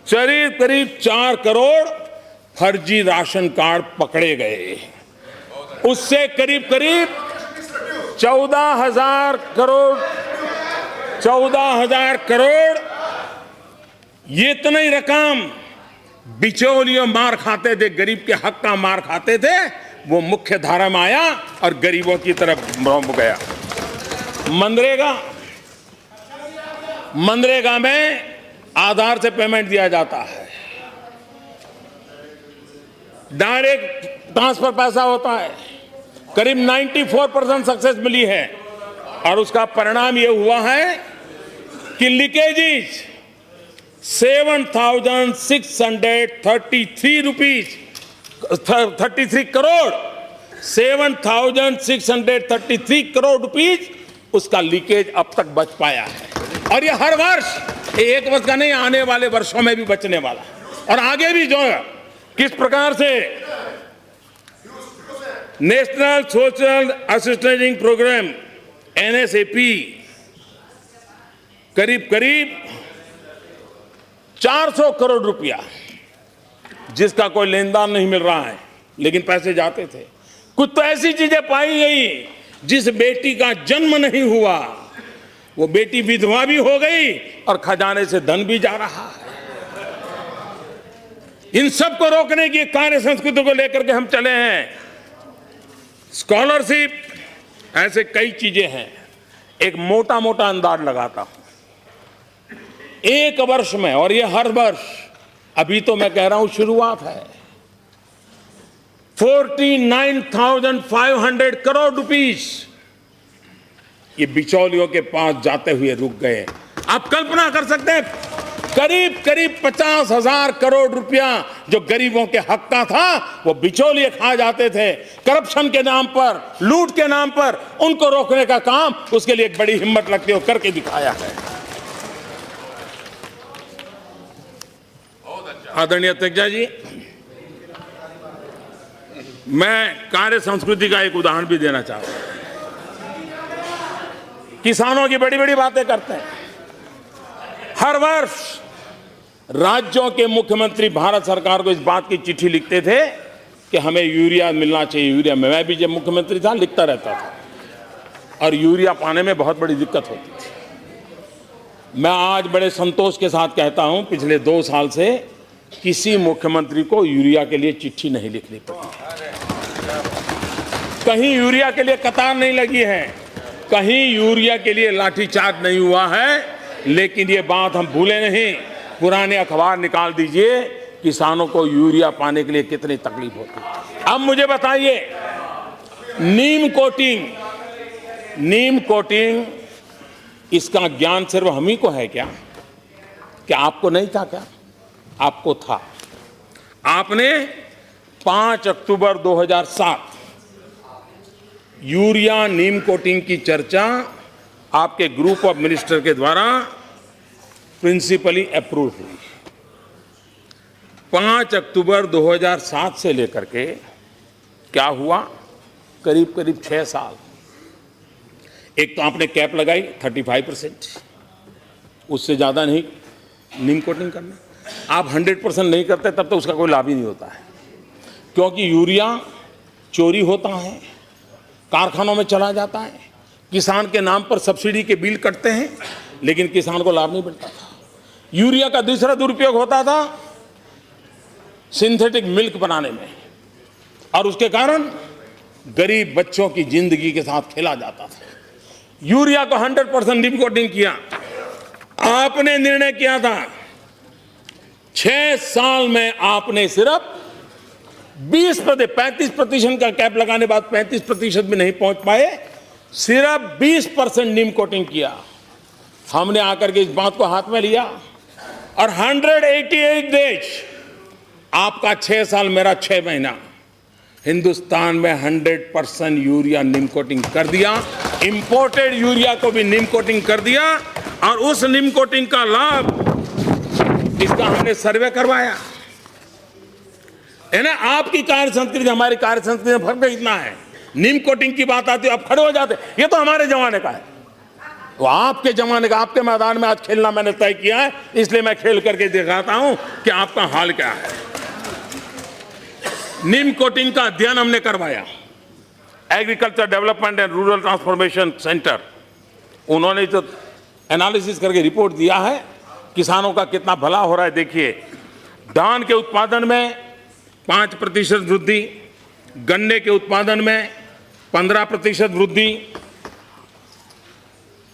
Speaker 1: करीब 4 करोड़ फर्जी राशन कार्ड पकड़े गए। उससे करीब करीब 14,000 करोड़ ये इतनी रकम बिचौलियों मार खाते थे, गरीब के हक का मार खाते थे, वो मुख्य धारा में आया और गरीबों की तरफ बढ़ गया। मनरेगा में आधार से पेमेंट दिया जाता है, डायरेक्ट ट्रांसफर पैसा होता है, करीब 94% सक्सेस मिली है और उसका परिणाम यह हुआ है कि leakages 7,633 rupees 33 crore 7,633 crore rupees उसका लीकेज अब तक बच पाया है। और ये हर वर्ष, एक वर्ष का नहीं, आने वाले वर्षों में भी बचने वाला और आगे भी जो है किस प्रकार से national social assistance program NSAP करीब 400 करोड़ रुपया जिसका कोई लेनदान नहीं मिल रहा है लेकिन पैसे जाते थे। कुछ तो ऐसी चीजें पाई गई जिस बेटी का जन्म नहीं हुआ वो बेटी विधवा भी हो गई और खजाने से धन भी जा रहा है। इन सब को रोकने की कार्य संस्कृति को लेकर के हम चले हैं। स्कॉलरशिप, ऐसे कई चीजें हैं। एक मोटा मोटा अंदाज लगाता हूं, एक वर्ष में, और ये हर वर्ष, अभी तो मैं कह रहा हूं शुरुआत है, 49,500 करोड़ रुपीस ये बिचौलियों के पास जाते हुए रुक गए। आप कल्पना कर सकते हैं, करीब 50,000 करोड़ रुपया जो गरीबों के हक का था वो बिचौलिए खा जाते थे करप्शन के नाम पर, लूट के नाम पर। उनको रोकने का काम, उसके लिए एक बड़ी हिम्मत लगती है, करके दिखाया है। आदरणीय अध्यक्ष जी, मैं कार्य संस्कृति का एक उदाहरण भी देना चाहता हूं। किसानों की बड़ी बड़ी बातें करते हैं। हर वर्ष राज्यों के मुख्यमंत्री भारत सरकार को इस बात की चिट्ठी लिखते थे कि हमें यूरिया मिलना चाहिए, यूरिया। मैं भी जब मुख्यमंत्री था लिखता रहता था और यूरिया पाने में बहुत बड़ी दिक्कत होती थी। मैं आज बड़े संतोष के साथ कहता हूं, पिछले 2 साल से किसी मुख्यमंत्री को यूरिया के लिए चिट्ठी नहीं लिखनी पड़ी। कहीं यूरिया के लिए कतार नहीं लगी है, कहीं यूरिया के लिए लाठीचार्ज नहीं हुआ है। लेकिन ये बात हम भूले नहीं, पुराने अखबार निकाल दीजिए, किसानों को यूरिया पाने के लिए कितनी तकलीफ होती है। अब मुझे बताइए, नीम कोटिंग इसका ज्ञान सिर्फ हम ही को है क्या आपको नहीं था क्या? आपको था। आपने 5 अक्टूबर 2007 यूरिया नीम कोटिंग की चर्चा आपके ग्रुप ऑफ मिनिस्टर के द्वारा प्रिंसिपली अप्रूव हुई। 5 अक्टूबर 2007 से लेकर के क्या हुआ, करीब 6 साल। एक तो आपने कैप लगाई 35%, उससे ज़्यादा नहीं नीम कोटिंग करना। आप 100% नहीं करते तब तो उसका कोई लाभ ही नहीं होता है, क्योंकि यूरिया चोरी होता है, कारखानों में चला जाता है, किसान के नाम पर सब्सिडी के बिल कटते हैं, लेकिन किसान को लाभ नहीं मिलता था। यूरिया का दूसरा दुरुपयोग होता था सिंथेटिक मिल्क बनाने में, और उसके कारण गरीब बच्चों की जिंदगी के साथ खेला जाता था। यूरिया को 100% नीम कोटिंग किया। आपने निर्णय किया था 6 साल में आपने सिर्फ 35% का कैप लगाने बाद 35% भी नहीं पहुंच पाए, सिर्फ 20% नीम कोटिंग किया। हमने आकर के इस बात को हाथ में लिया और 188 देश, आपका 6 साल मेरा 6 महीना, हिंदुस्तान में 100% यूरिया नीम कोटिंग कर दिया। इंपोर्टेड यूरिया को भी नीम कोटिंग कर दिया, और उस नीम कोटिंग का लाभ, इसका हमने सर्वे करवाया है ना। आपकी कार्य संस्कृति हमारी कार्य संस्कृति में फर्क इतना है। नीम कोटिंग की बात आती है आप खड़े हो जाते, ये तो हमारे जमाने का है। तो आपके जमाने का, आपके मैदान में आज खेलना मैंने तय किया है, इसलिए मैं खेल करके दिखाता हूं कि आपका हाल क्या है। नीम कोटिंग का अध्ययन हमने करवाया, agriculture development and rural transformation centre, उन्होंने जो एनालिसिस करके रिपोर्ट दिया है, किसानों का कितना भला हो रहा है। देखिए, धान के उत्पादन में 5% वृद्धि, गन्ने के उत्पादन में 15% वृद्धि।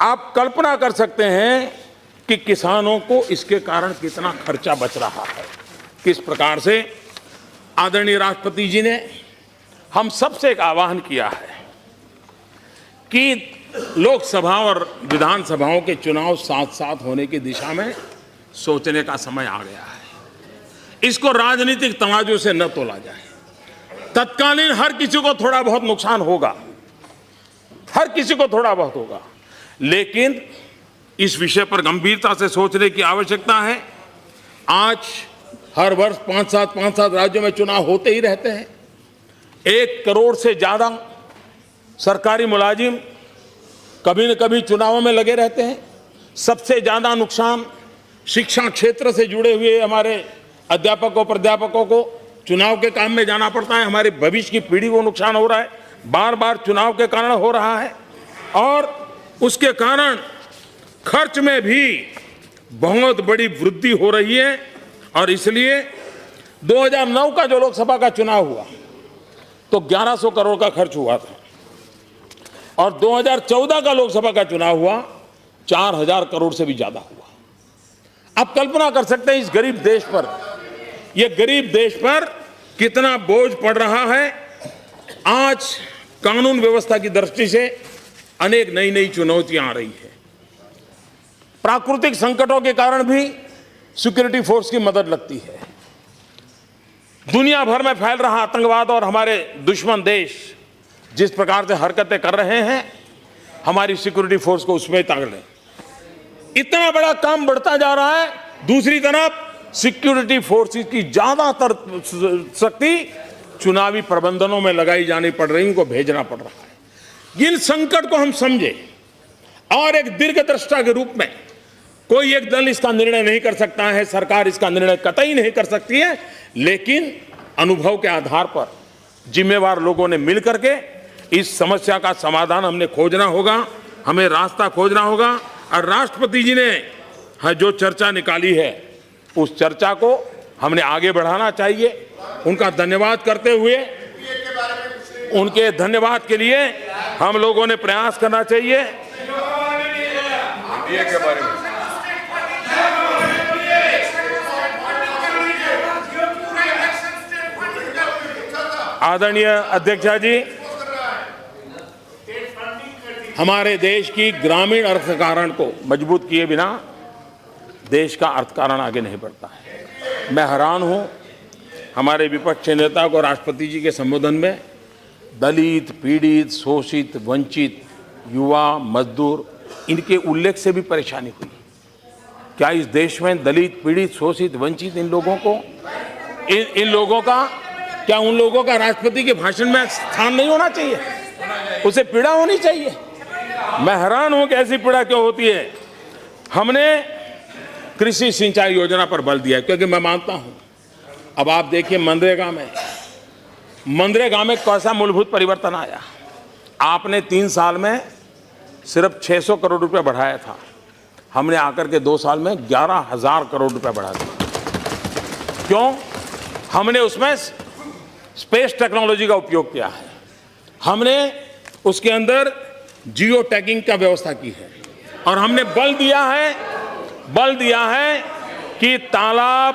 Speaker 1: आप कल्पना कर सकते हैं कि किसानों को इसके कारण कितना खर्चा बच रहा है। किस प्रकार से आदरणीय राष्ट्रपति जी ने हम सबसे एक आह्वान किया है कि लोकसभा और विधानसभाओं के चुनाव साथ साथ होने की दिशा में सोचने का समय आ गया है। इसको राजनीतिक तराजू से न तोला जाए। तत्कालीन हर किसी को थोड़ा बहुत नुकसान होगा, हर किसी को थोड़ा बहुत होगा, लेकिन इस विषय पर गंभीरता से सोचने की आवश्यकता है। आज हर वर्ष 5-7 राज्यों में चुनाव होते ही रहते हैं। 1 करोड़ से ज्यादा सरकारी मुलाजिम कभी न कभी चुनावों में लगे रहते हैं। सबसे ज्यादा नुकसान शिक्षा क्षेत्र से जुड़े हुए हमारे अध्यापकों प्राध्यापकों को चुनाव के काम में जाना पड़ता है। हमारे भविष्य की पीढ़ी को नुकसान हो रहा है, बार बार चुनाव के कारण हो रहा है, और उसके कारण खर्च में भी बहुत बड़ी वृद्धि हो रही है। और इसलिए 2009 का जो लोकसभा का चुनाव हुआ तो 1100 करोड़ का खर्च हुआ था, और 2014 का लोकसभा का चुनाव हुआ 4000 करोड़ से भी ज्यादा हुआ। आप कल्पना कर सकते हैं इस गरीब देश पर, ये गरीब देश पर कितना बोझ पड़ रहा है। आज कानून व्यवस्था की दृष्टि से अनेक नई नई चुनौतियां आ रही है। प्राकृतिक संकटों के कारण भी सिक्योरिटी फोर्स की मदद लगती है। दुनिया भर में फैल रहा आतंकवाद और हमारे दुश्मन देश जिस प्रकार से हरकतें कर रहे हैं, हमारी सिक्योरिटी फोर्स को उसमें ताक लें। इतना बड़ा काम बढ़ता जा रहा है, दूसरी तरफ सिक्योरिटी फोर्सेस की ज्यादातर शक्ति चुनावी प्रबंधनों में लगाई जानी पड़ रही, उनको भेजना पड़ रहा है। इन संकट को हम समझे और एक दीर्घदृष्टा के रूप में, कोई एक दल इसका निर्णय नहीं कर सकता है, सरकार इसका निर्णय कतई नहीं कर सकती है, लेकिन अनुभव के आधार पर जिम्मेवार लोगों ने मिल करके इस समस्या का समाधान हमने खोजना होगा, हमें रास्ता खोजना होगा। और राष्ट्रपति जी ने जो चर्चा निकाली है, उस चर्चा को हमने आगे बढ़ाना चाहिए। उनका धन्यवाद करते हुए, उनके धन्यवाद के लिए हम लोगों ने प्रयास करना चाहिए।
Speaker 2: एनडीए के बारे में
Speaker 1: आदरणीय अध्यक्षा जी, हमारे देश की ग्रामीण अर्थकारण को मजबूत किए बिना देश का अर्थकारण आगे नहीं बढ़ता है। मैं हैरान हूं, हमारे विपक्ष के नेता को राष्ट्रपति जी के संबोधन में दलित, पीड़ित, शोषित, वंचित, युवा, मजदूर, इनके उल्लेख से भी परेशानी हुई। क्या इस देश में दलित, पीड़ित, शोषित, वंचित इन लोगों को, इन लोगों का, क्या उन लोगों का राष्ट्रपति के भाषण में स्थान नहीं होना चाहिए? उसे पीड़ा होनी चाहिए। मैं हैरान हूं कि ऐसी पीड़ा क्यों होती है। हमने कृषि सिंचाई योजना पर बल दिया, क्योंकि मैं मानता हूं, अब आप देखिए मनरेगा में कैसा मूलभूत परिवर्तन आया। आपने 3 साल में सिर्फ 600 करोड़ रुपए बढ़ाया था, हमने आकर के 2 साल में 11,000 करोड़ रुपए बढ़ा दिया। क्यों? हमने उसमें स्पेस टेक्नोलॉजी का उपयोग किया है, हमने उसके अंदर जियो टैगिंग का व्यवस्था की है, और हमने बल दिया है कि तालाब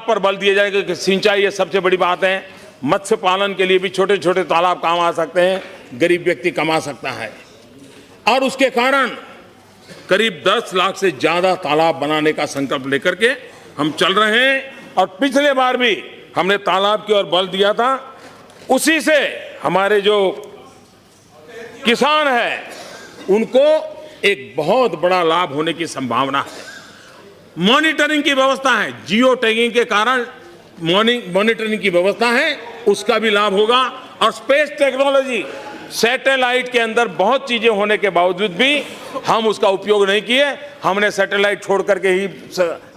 Speaker 1: पर बल दिया जाएगा कि सिंचाई, ये सबसे बड़ी बात है। मत्स्य पालन के लिए भी छोटे छोटे तालाब काम आ सकते हैं, गरीब व्यक्ति कमा सकता है, और उसके कारण करीब 10 लाख से ज्यादा तालाब बनाने का संकल्प लेकर के हम चल रहे हैं। और पिछले बार भी हमने तालाब की ओर बल दिया था, उसी से हमारे जो किसान हैं उनको एक बहुत बड़ा लाभ होने की संभावना है। मॉनिटरिंग की व्यवस्था है, जियो टैगिंग के कारण मॉनिटरिंग की व्यवस्था है, उसका भी लाभ होगा। और स्पेस टेक्नोलॉजी, सैटेलाइट के अंदर बहुत चीजें होने के बावजूद भी हम उसका उपयोग नहीं किए। हमने सैटेलाइट छोड़ करके ही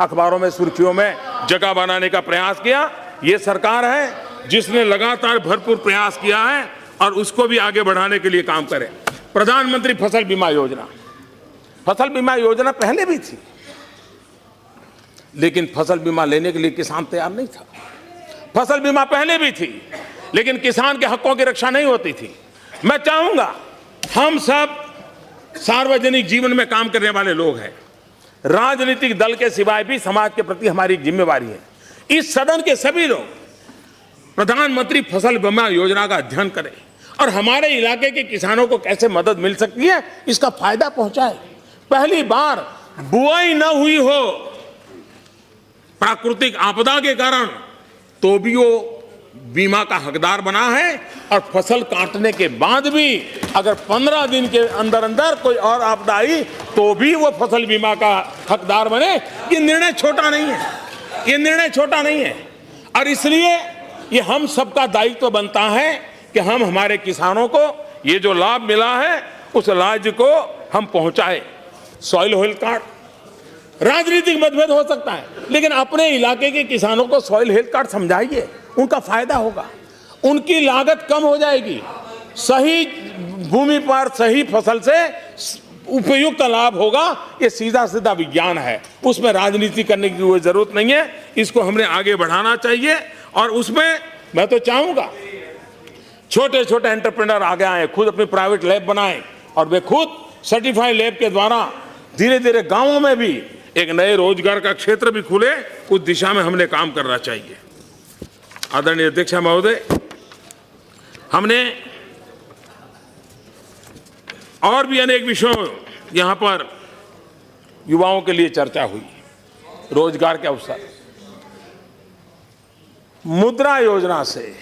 Speaker 1: अखबारों में, सुर्खियों में जगह बनाने का प्रयास किया। ये सरकार है जिसने लगातार भरपूर प्रयास किया है और उसको भी आगे बढ़ाने के लिए काम करें। प्रधानमंत्री फसल बीमा योजना, फसल बीमा योजना पहले भी थी, लेकिन फसल बीमा लेने के लिए किसान तैयार नहीं था। फसल बीमा पहले भी थी, लेकिन किसान के हकों की रक्षा नहीं होती थी। मैं चाहूंगा, हम सब सार्वजनिक जीवन में काम करने वाले लोग हैं, राजनीतिक दल के सिवाय भी समाज के प्रति हमारी जिम्मेवारी है। इस सदन के सभी लोग प्रधानमंत्री फसल बीमा योजना का अध्ययन करें और हमारे इलाके के किसानों को कैसे मदद मिल सकती है इसका फायदा पहुंचाए। पहली बार बुआई न हुई हो प्राकृतिक आपदा के कारण, तो भी वो बीमा का हकदार बना है, और फसल काटने के बाद भी अगर 15 दिन के अंदर अंदर कोई और आपदा आई तो भी वो फसल बीमा का हकदार बने। ये निर्णय छोटा नहीं है, ये निर्णय छोटा नहीं है, और इसलिए ये हम सबका दायित्व बनता है कि हम हमारे किसानों को ये जो लाभ मिला है उस लाभ को हम पहुंचाए। सॉइल हेल्थ कार्ड, राजनीतिक मतभेद हो सकता है, लेकिन अपने इलाके के किसानों को सॉइल हेल्थ कार्ड समझाइए, उनका फायदा होगा, उनकी लागत कम हो जाएगी, सही भूमि पर सही फसल से उपयुक्त लाभ होगा। ये सीधा सीधा विज्ञान है, उसमें राजनीति करने की कोई जरूरत नहीं है। इसको हमने आगे बढ़ाना चाहिए, और उसमें मैं तो चाहूंगा छोटे छोटे एंटरप्रेन्योर आगे आए, खुद अपनी प्राइवेट लैब बनाएं, और वे खुद सर्टिफाइड लैब के द्वारा धीरे धीरे गांवों में भी एक नए रोजगार का क्षेत्र भी खुले। उस दिशा में हमने काम करना चाहिए। आदरणीय अध्यक्ष महोदय, हमने और भी अनेक विषयों यहां पर युवाओं के लिए चर्चा हुई, रोजगार के अवसर, मुद्रा योजना से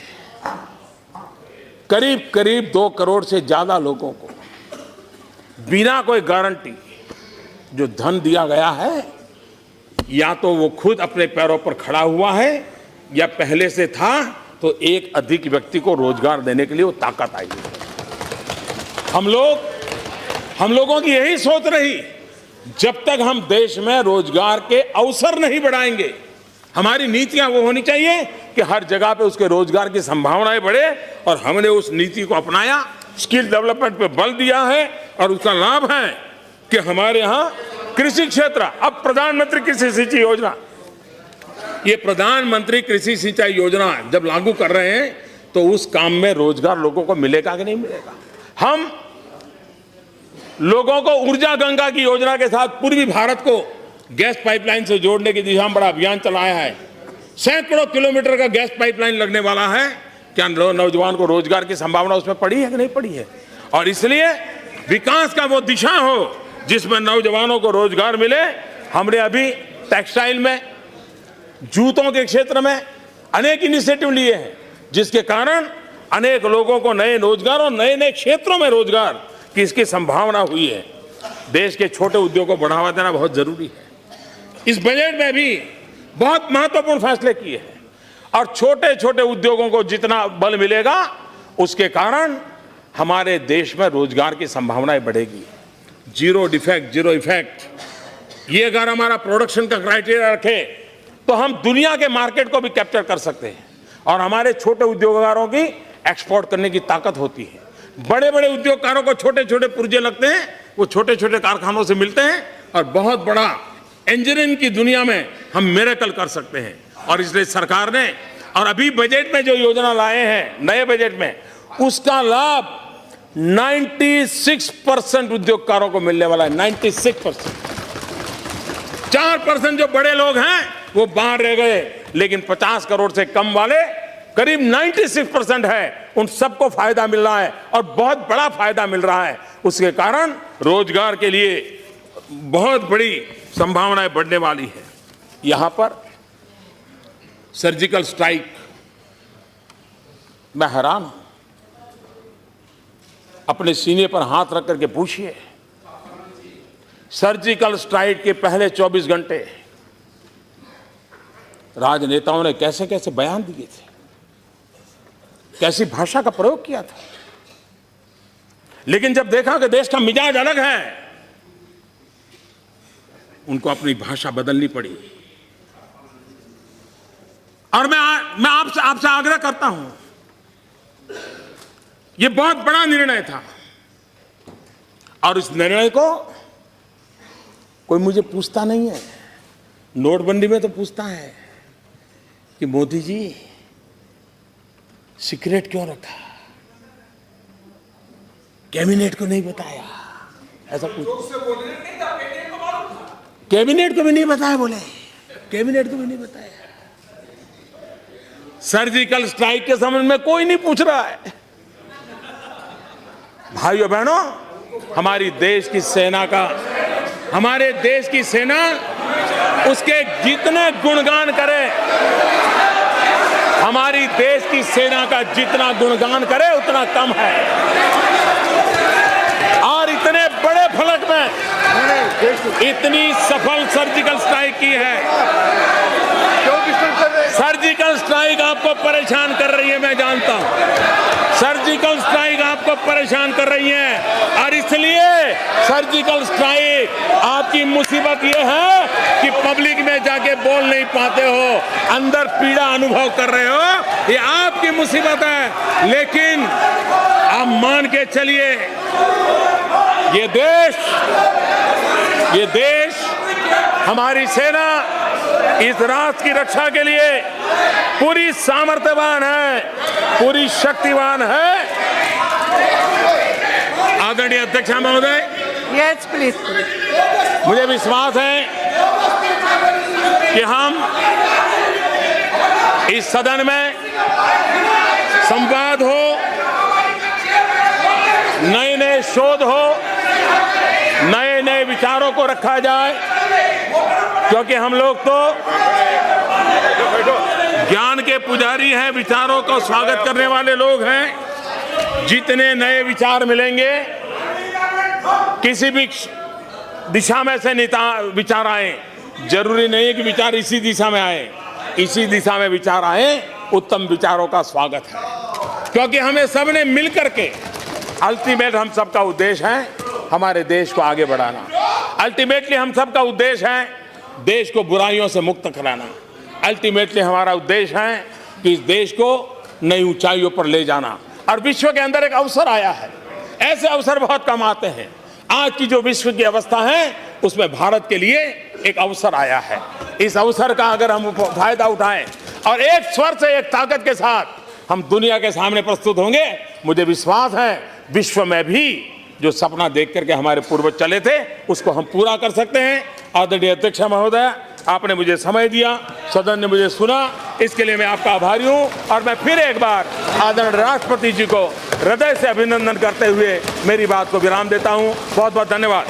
Speaker 1: करीब करीब 2 करोड़ से ज्यादा लोगों को बिना कोई गारंटी जो धन दिया गया है, या तो वो खुद अपने पैरों पर खड़ा हुआ है या पहले से था, तो एक अधिक व्यक्ति को रोजगार देने के लिए वो ताकत आई है। हम लोगों की यही सोच रही, जब तक हम देश में रोजगार के अवसर नहीं बढ़ाएंगे, हमारी नीतियां वो होनी चाहिए कि हर जगह पे उसके रोजगार की संभावनाएं बढ़े, और हमने उस नीति को अपनाया, स्किल डेवलपमेंट पे बल दिया है, और उसका लाभ है कि हमारे यहां कृषि क्षेत्र, अब प्रधानमंत्री कृषि सिंचाई योजना, ये प्रधानमंत्री कृषि सिंचाई योजना जब लागू कर रहे हैं तो उस काम में रोजगार लोगों को मिलेगा कि नहीं मिलेगा। हम लोगों को ऊर्जा गंगा की योजना के साथ पूर्वी भारत को गैस पाइपलाइन से जोड़ने की दिशा में बड़ा अभियान चलाया है। सैकड़ों किलोमीटर का गैस पाइपलाइन लगने वाला है। क्या नौजवान को रोजगार की संभावना उसमें पड़ी है कि नहीं पड़ी है? और इसलिए विकास का वो दिशा हो जिसमें नौजवानों को रोजगार मिले। हमने अभी टेक्सटाइल में, जूतों के क्षेत्र में अनेक इनिशिएटिव लिए हैं, जिसके कारण अनेक लोगों को नए रोजगार और नए नए क्षेत्रों में रोजगार की इसकी संभावना हुई है। देश के छोटे उद्योगों को बढ़ावा देना बहुत जरूरी है। इस बजट में भी बहुत महत्वपूर्ण फैसले किए हैं, और छोटे छोटे उद्योगों को जितना बल मिलेगा उसके कारण हमारे देश में रोजगार की संभावनाएं बढ़ेगी। जीरो डिफेक्ट, जीरो इफेक्ट, ये अगर हमारा प्रोडक्शन का क्राइटेरिया रखे तो हम दुनिया के मार्केट को भी कैप्चर कर सकते हैं, और हमारे छोटे उद्योगकारों की एक्सपोर्ट करने की ताकत होती है। बड़े बड़े उद्योगकारों को छोटे छोटे पुर्जे लगते हैं, वो छोटे छोटे कारखानों से मिलते हैं, और बहुत बड़ा इंजीनियरिंग की दुनिया में हम मिरेकल कर सकते हैं। और इसलिए सरकार ने, और अभी बजट में जो योजना लाए हैं नए बजट में, उसका लाभ 96% उद्योगकारों को मिलने वाला है। 96%। 4% जो बड़े लोग हैं वो बाहर रह गए, लेकिन 50 करोड़ से कम वाले करीब 96% है, उन सबको फायदा मिल रहा है, और बहुत बड़ा फायदा मिल रहा है। उसके कारण रोजगार के लिए बहुत बड़ी संभावनाएं बढ़ने वाली है। यहां पर सर्जिकल स्ट्राइक, मैं हैरान हूं। अपने सीने पर हाथ रख करके पूछिए, सर्जिकल स्ट्राइक के पहले 24 घंटे राजनेताओं ने कैसे कैसे बयान दिए थे। कैसी भाषा का प्रयोग किया था। लेकिन जब देखा कि देश का मिजाज अलग है, उनको अपनी भाषा बदलनी पड़ी। और मैं आपसे आग्रह करता हूं, यह बहुत बड़ा निर्णय था और इस निर्णय को कोई मुझे पूछता नहीं है। नोटबंदी में तो पूछता है कि मोदी जी सीक्रेट क्यों रखा, कैबिनेट को नहीं बताया, ऐसा पूछ। कैबिनेट को भी नहीं बताया, बोले कैबिनेट को भी नहीं बताया। सर्जिकल स्ट्राइक के संबंध में कोई नहीं पूछ रहा है। भाइयों बहनों, हमारे देश की सेना उसके जितने गुणगान करे, हमारी देश की सेना का जितना गुणगान करे उतना कम है। और इतने बड़े फलक में इतनी सफल सर्जिकल स्ट्राइक की है। सर्जिकल स्ट्राइक आपको परेशान कर रही है, मैं जानता हूं। सर्जिकल स्ट्राइक आपको परेशान कर रही है और इसलिए सर्जिकल स्ट्राइक आपकी मुसीबत यह है कि पब्लिक में जाके बोल नहीं पाते हो, अंदर पीड़ा अनुभव कर रहे हो, ये आपकी मुसीबत है। लेकिन आप मान के चलिए, ये देश हमारी सेना इस राष्ट्र की रक्षा के लिए पूरी सामर्थ्यवान है, पूरी शक्तिवान है। आदरणीय अध्यक्ष महोदय,
Speaker 3: यस प्लीज।
Speaker 1: मुझे विश्वास है कि हम इस सदन में संवाद हो, नए नए शोध हो, नए नए विचारों को रखा जाए, क्योंकि हम लोग तो ज्ञान के पुजारी हैं, विचारों का स्वागत करने वाले लोग हैं। जितने नए विचार मिलेंगे, किसी भी दिशा में से विचार आए, जरूरी नहीं है कि विचार इसी दिशा में आए, इसी दिशा में विचार आए, उत्तम विचारों का स्वागत है। क्योंकि हमें सबने मिलकर के, अल्टीमेट हम सबका उद्देश्य है हमारे देश को आगे बढ़ाना। अल्टीमेटली हम सबका उद्देश्य है देश को बुराइयों से मुक्त कराना। अल्टीमेटली हमारा उद्देश्य है कि इस देश को नई ऊंचाइयों पर ले जाना। और विश्व के अंदर एक अवसर आया है, ऐसे अवसर बहुत कम आते हैं। आज की जो विश्व की अवस्था है उसमें भारत के लिए एक अवसर आया है। इस अवसर का अगर हम फायदा उठाएं और एक स्वर से, एक ताकत के साथ हम दुनिया के सामने प्रस्तुत होंगे, मुझे विश्वास है विश्व में भी जो सपना देख करके हमारे पूर्वज चले थे उसको हम पूरा कर सकते हैं। आदरणीय अध्यक्ष महोदय, आपने मुझे समय दिया, सदन ने मुझे सुना, इसके लिए मैं आपका आभारी हूं। और मैं फिर एक बार आदरणीय राष्ट्रपति जी को हृदय से अभिनंदन करते हुए मेरी बात को विराम देता हूं। बहुत बहुत धन्यवाद।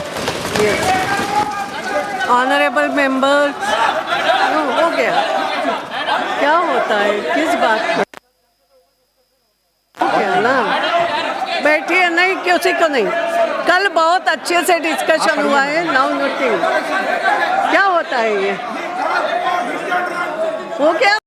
Speaker 3: ऑनरेबल मेंबर्स, हो गया, क्या होता है, किस बात पर क्या ना, बैठिए, नहीं किसी को नहीं। कल बहुत अच्छे से डिस्कशन हुआ है, नाउ नथिंग। क्या होता है ये, हो गया।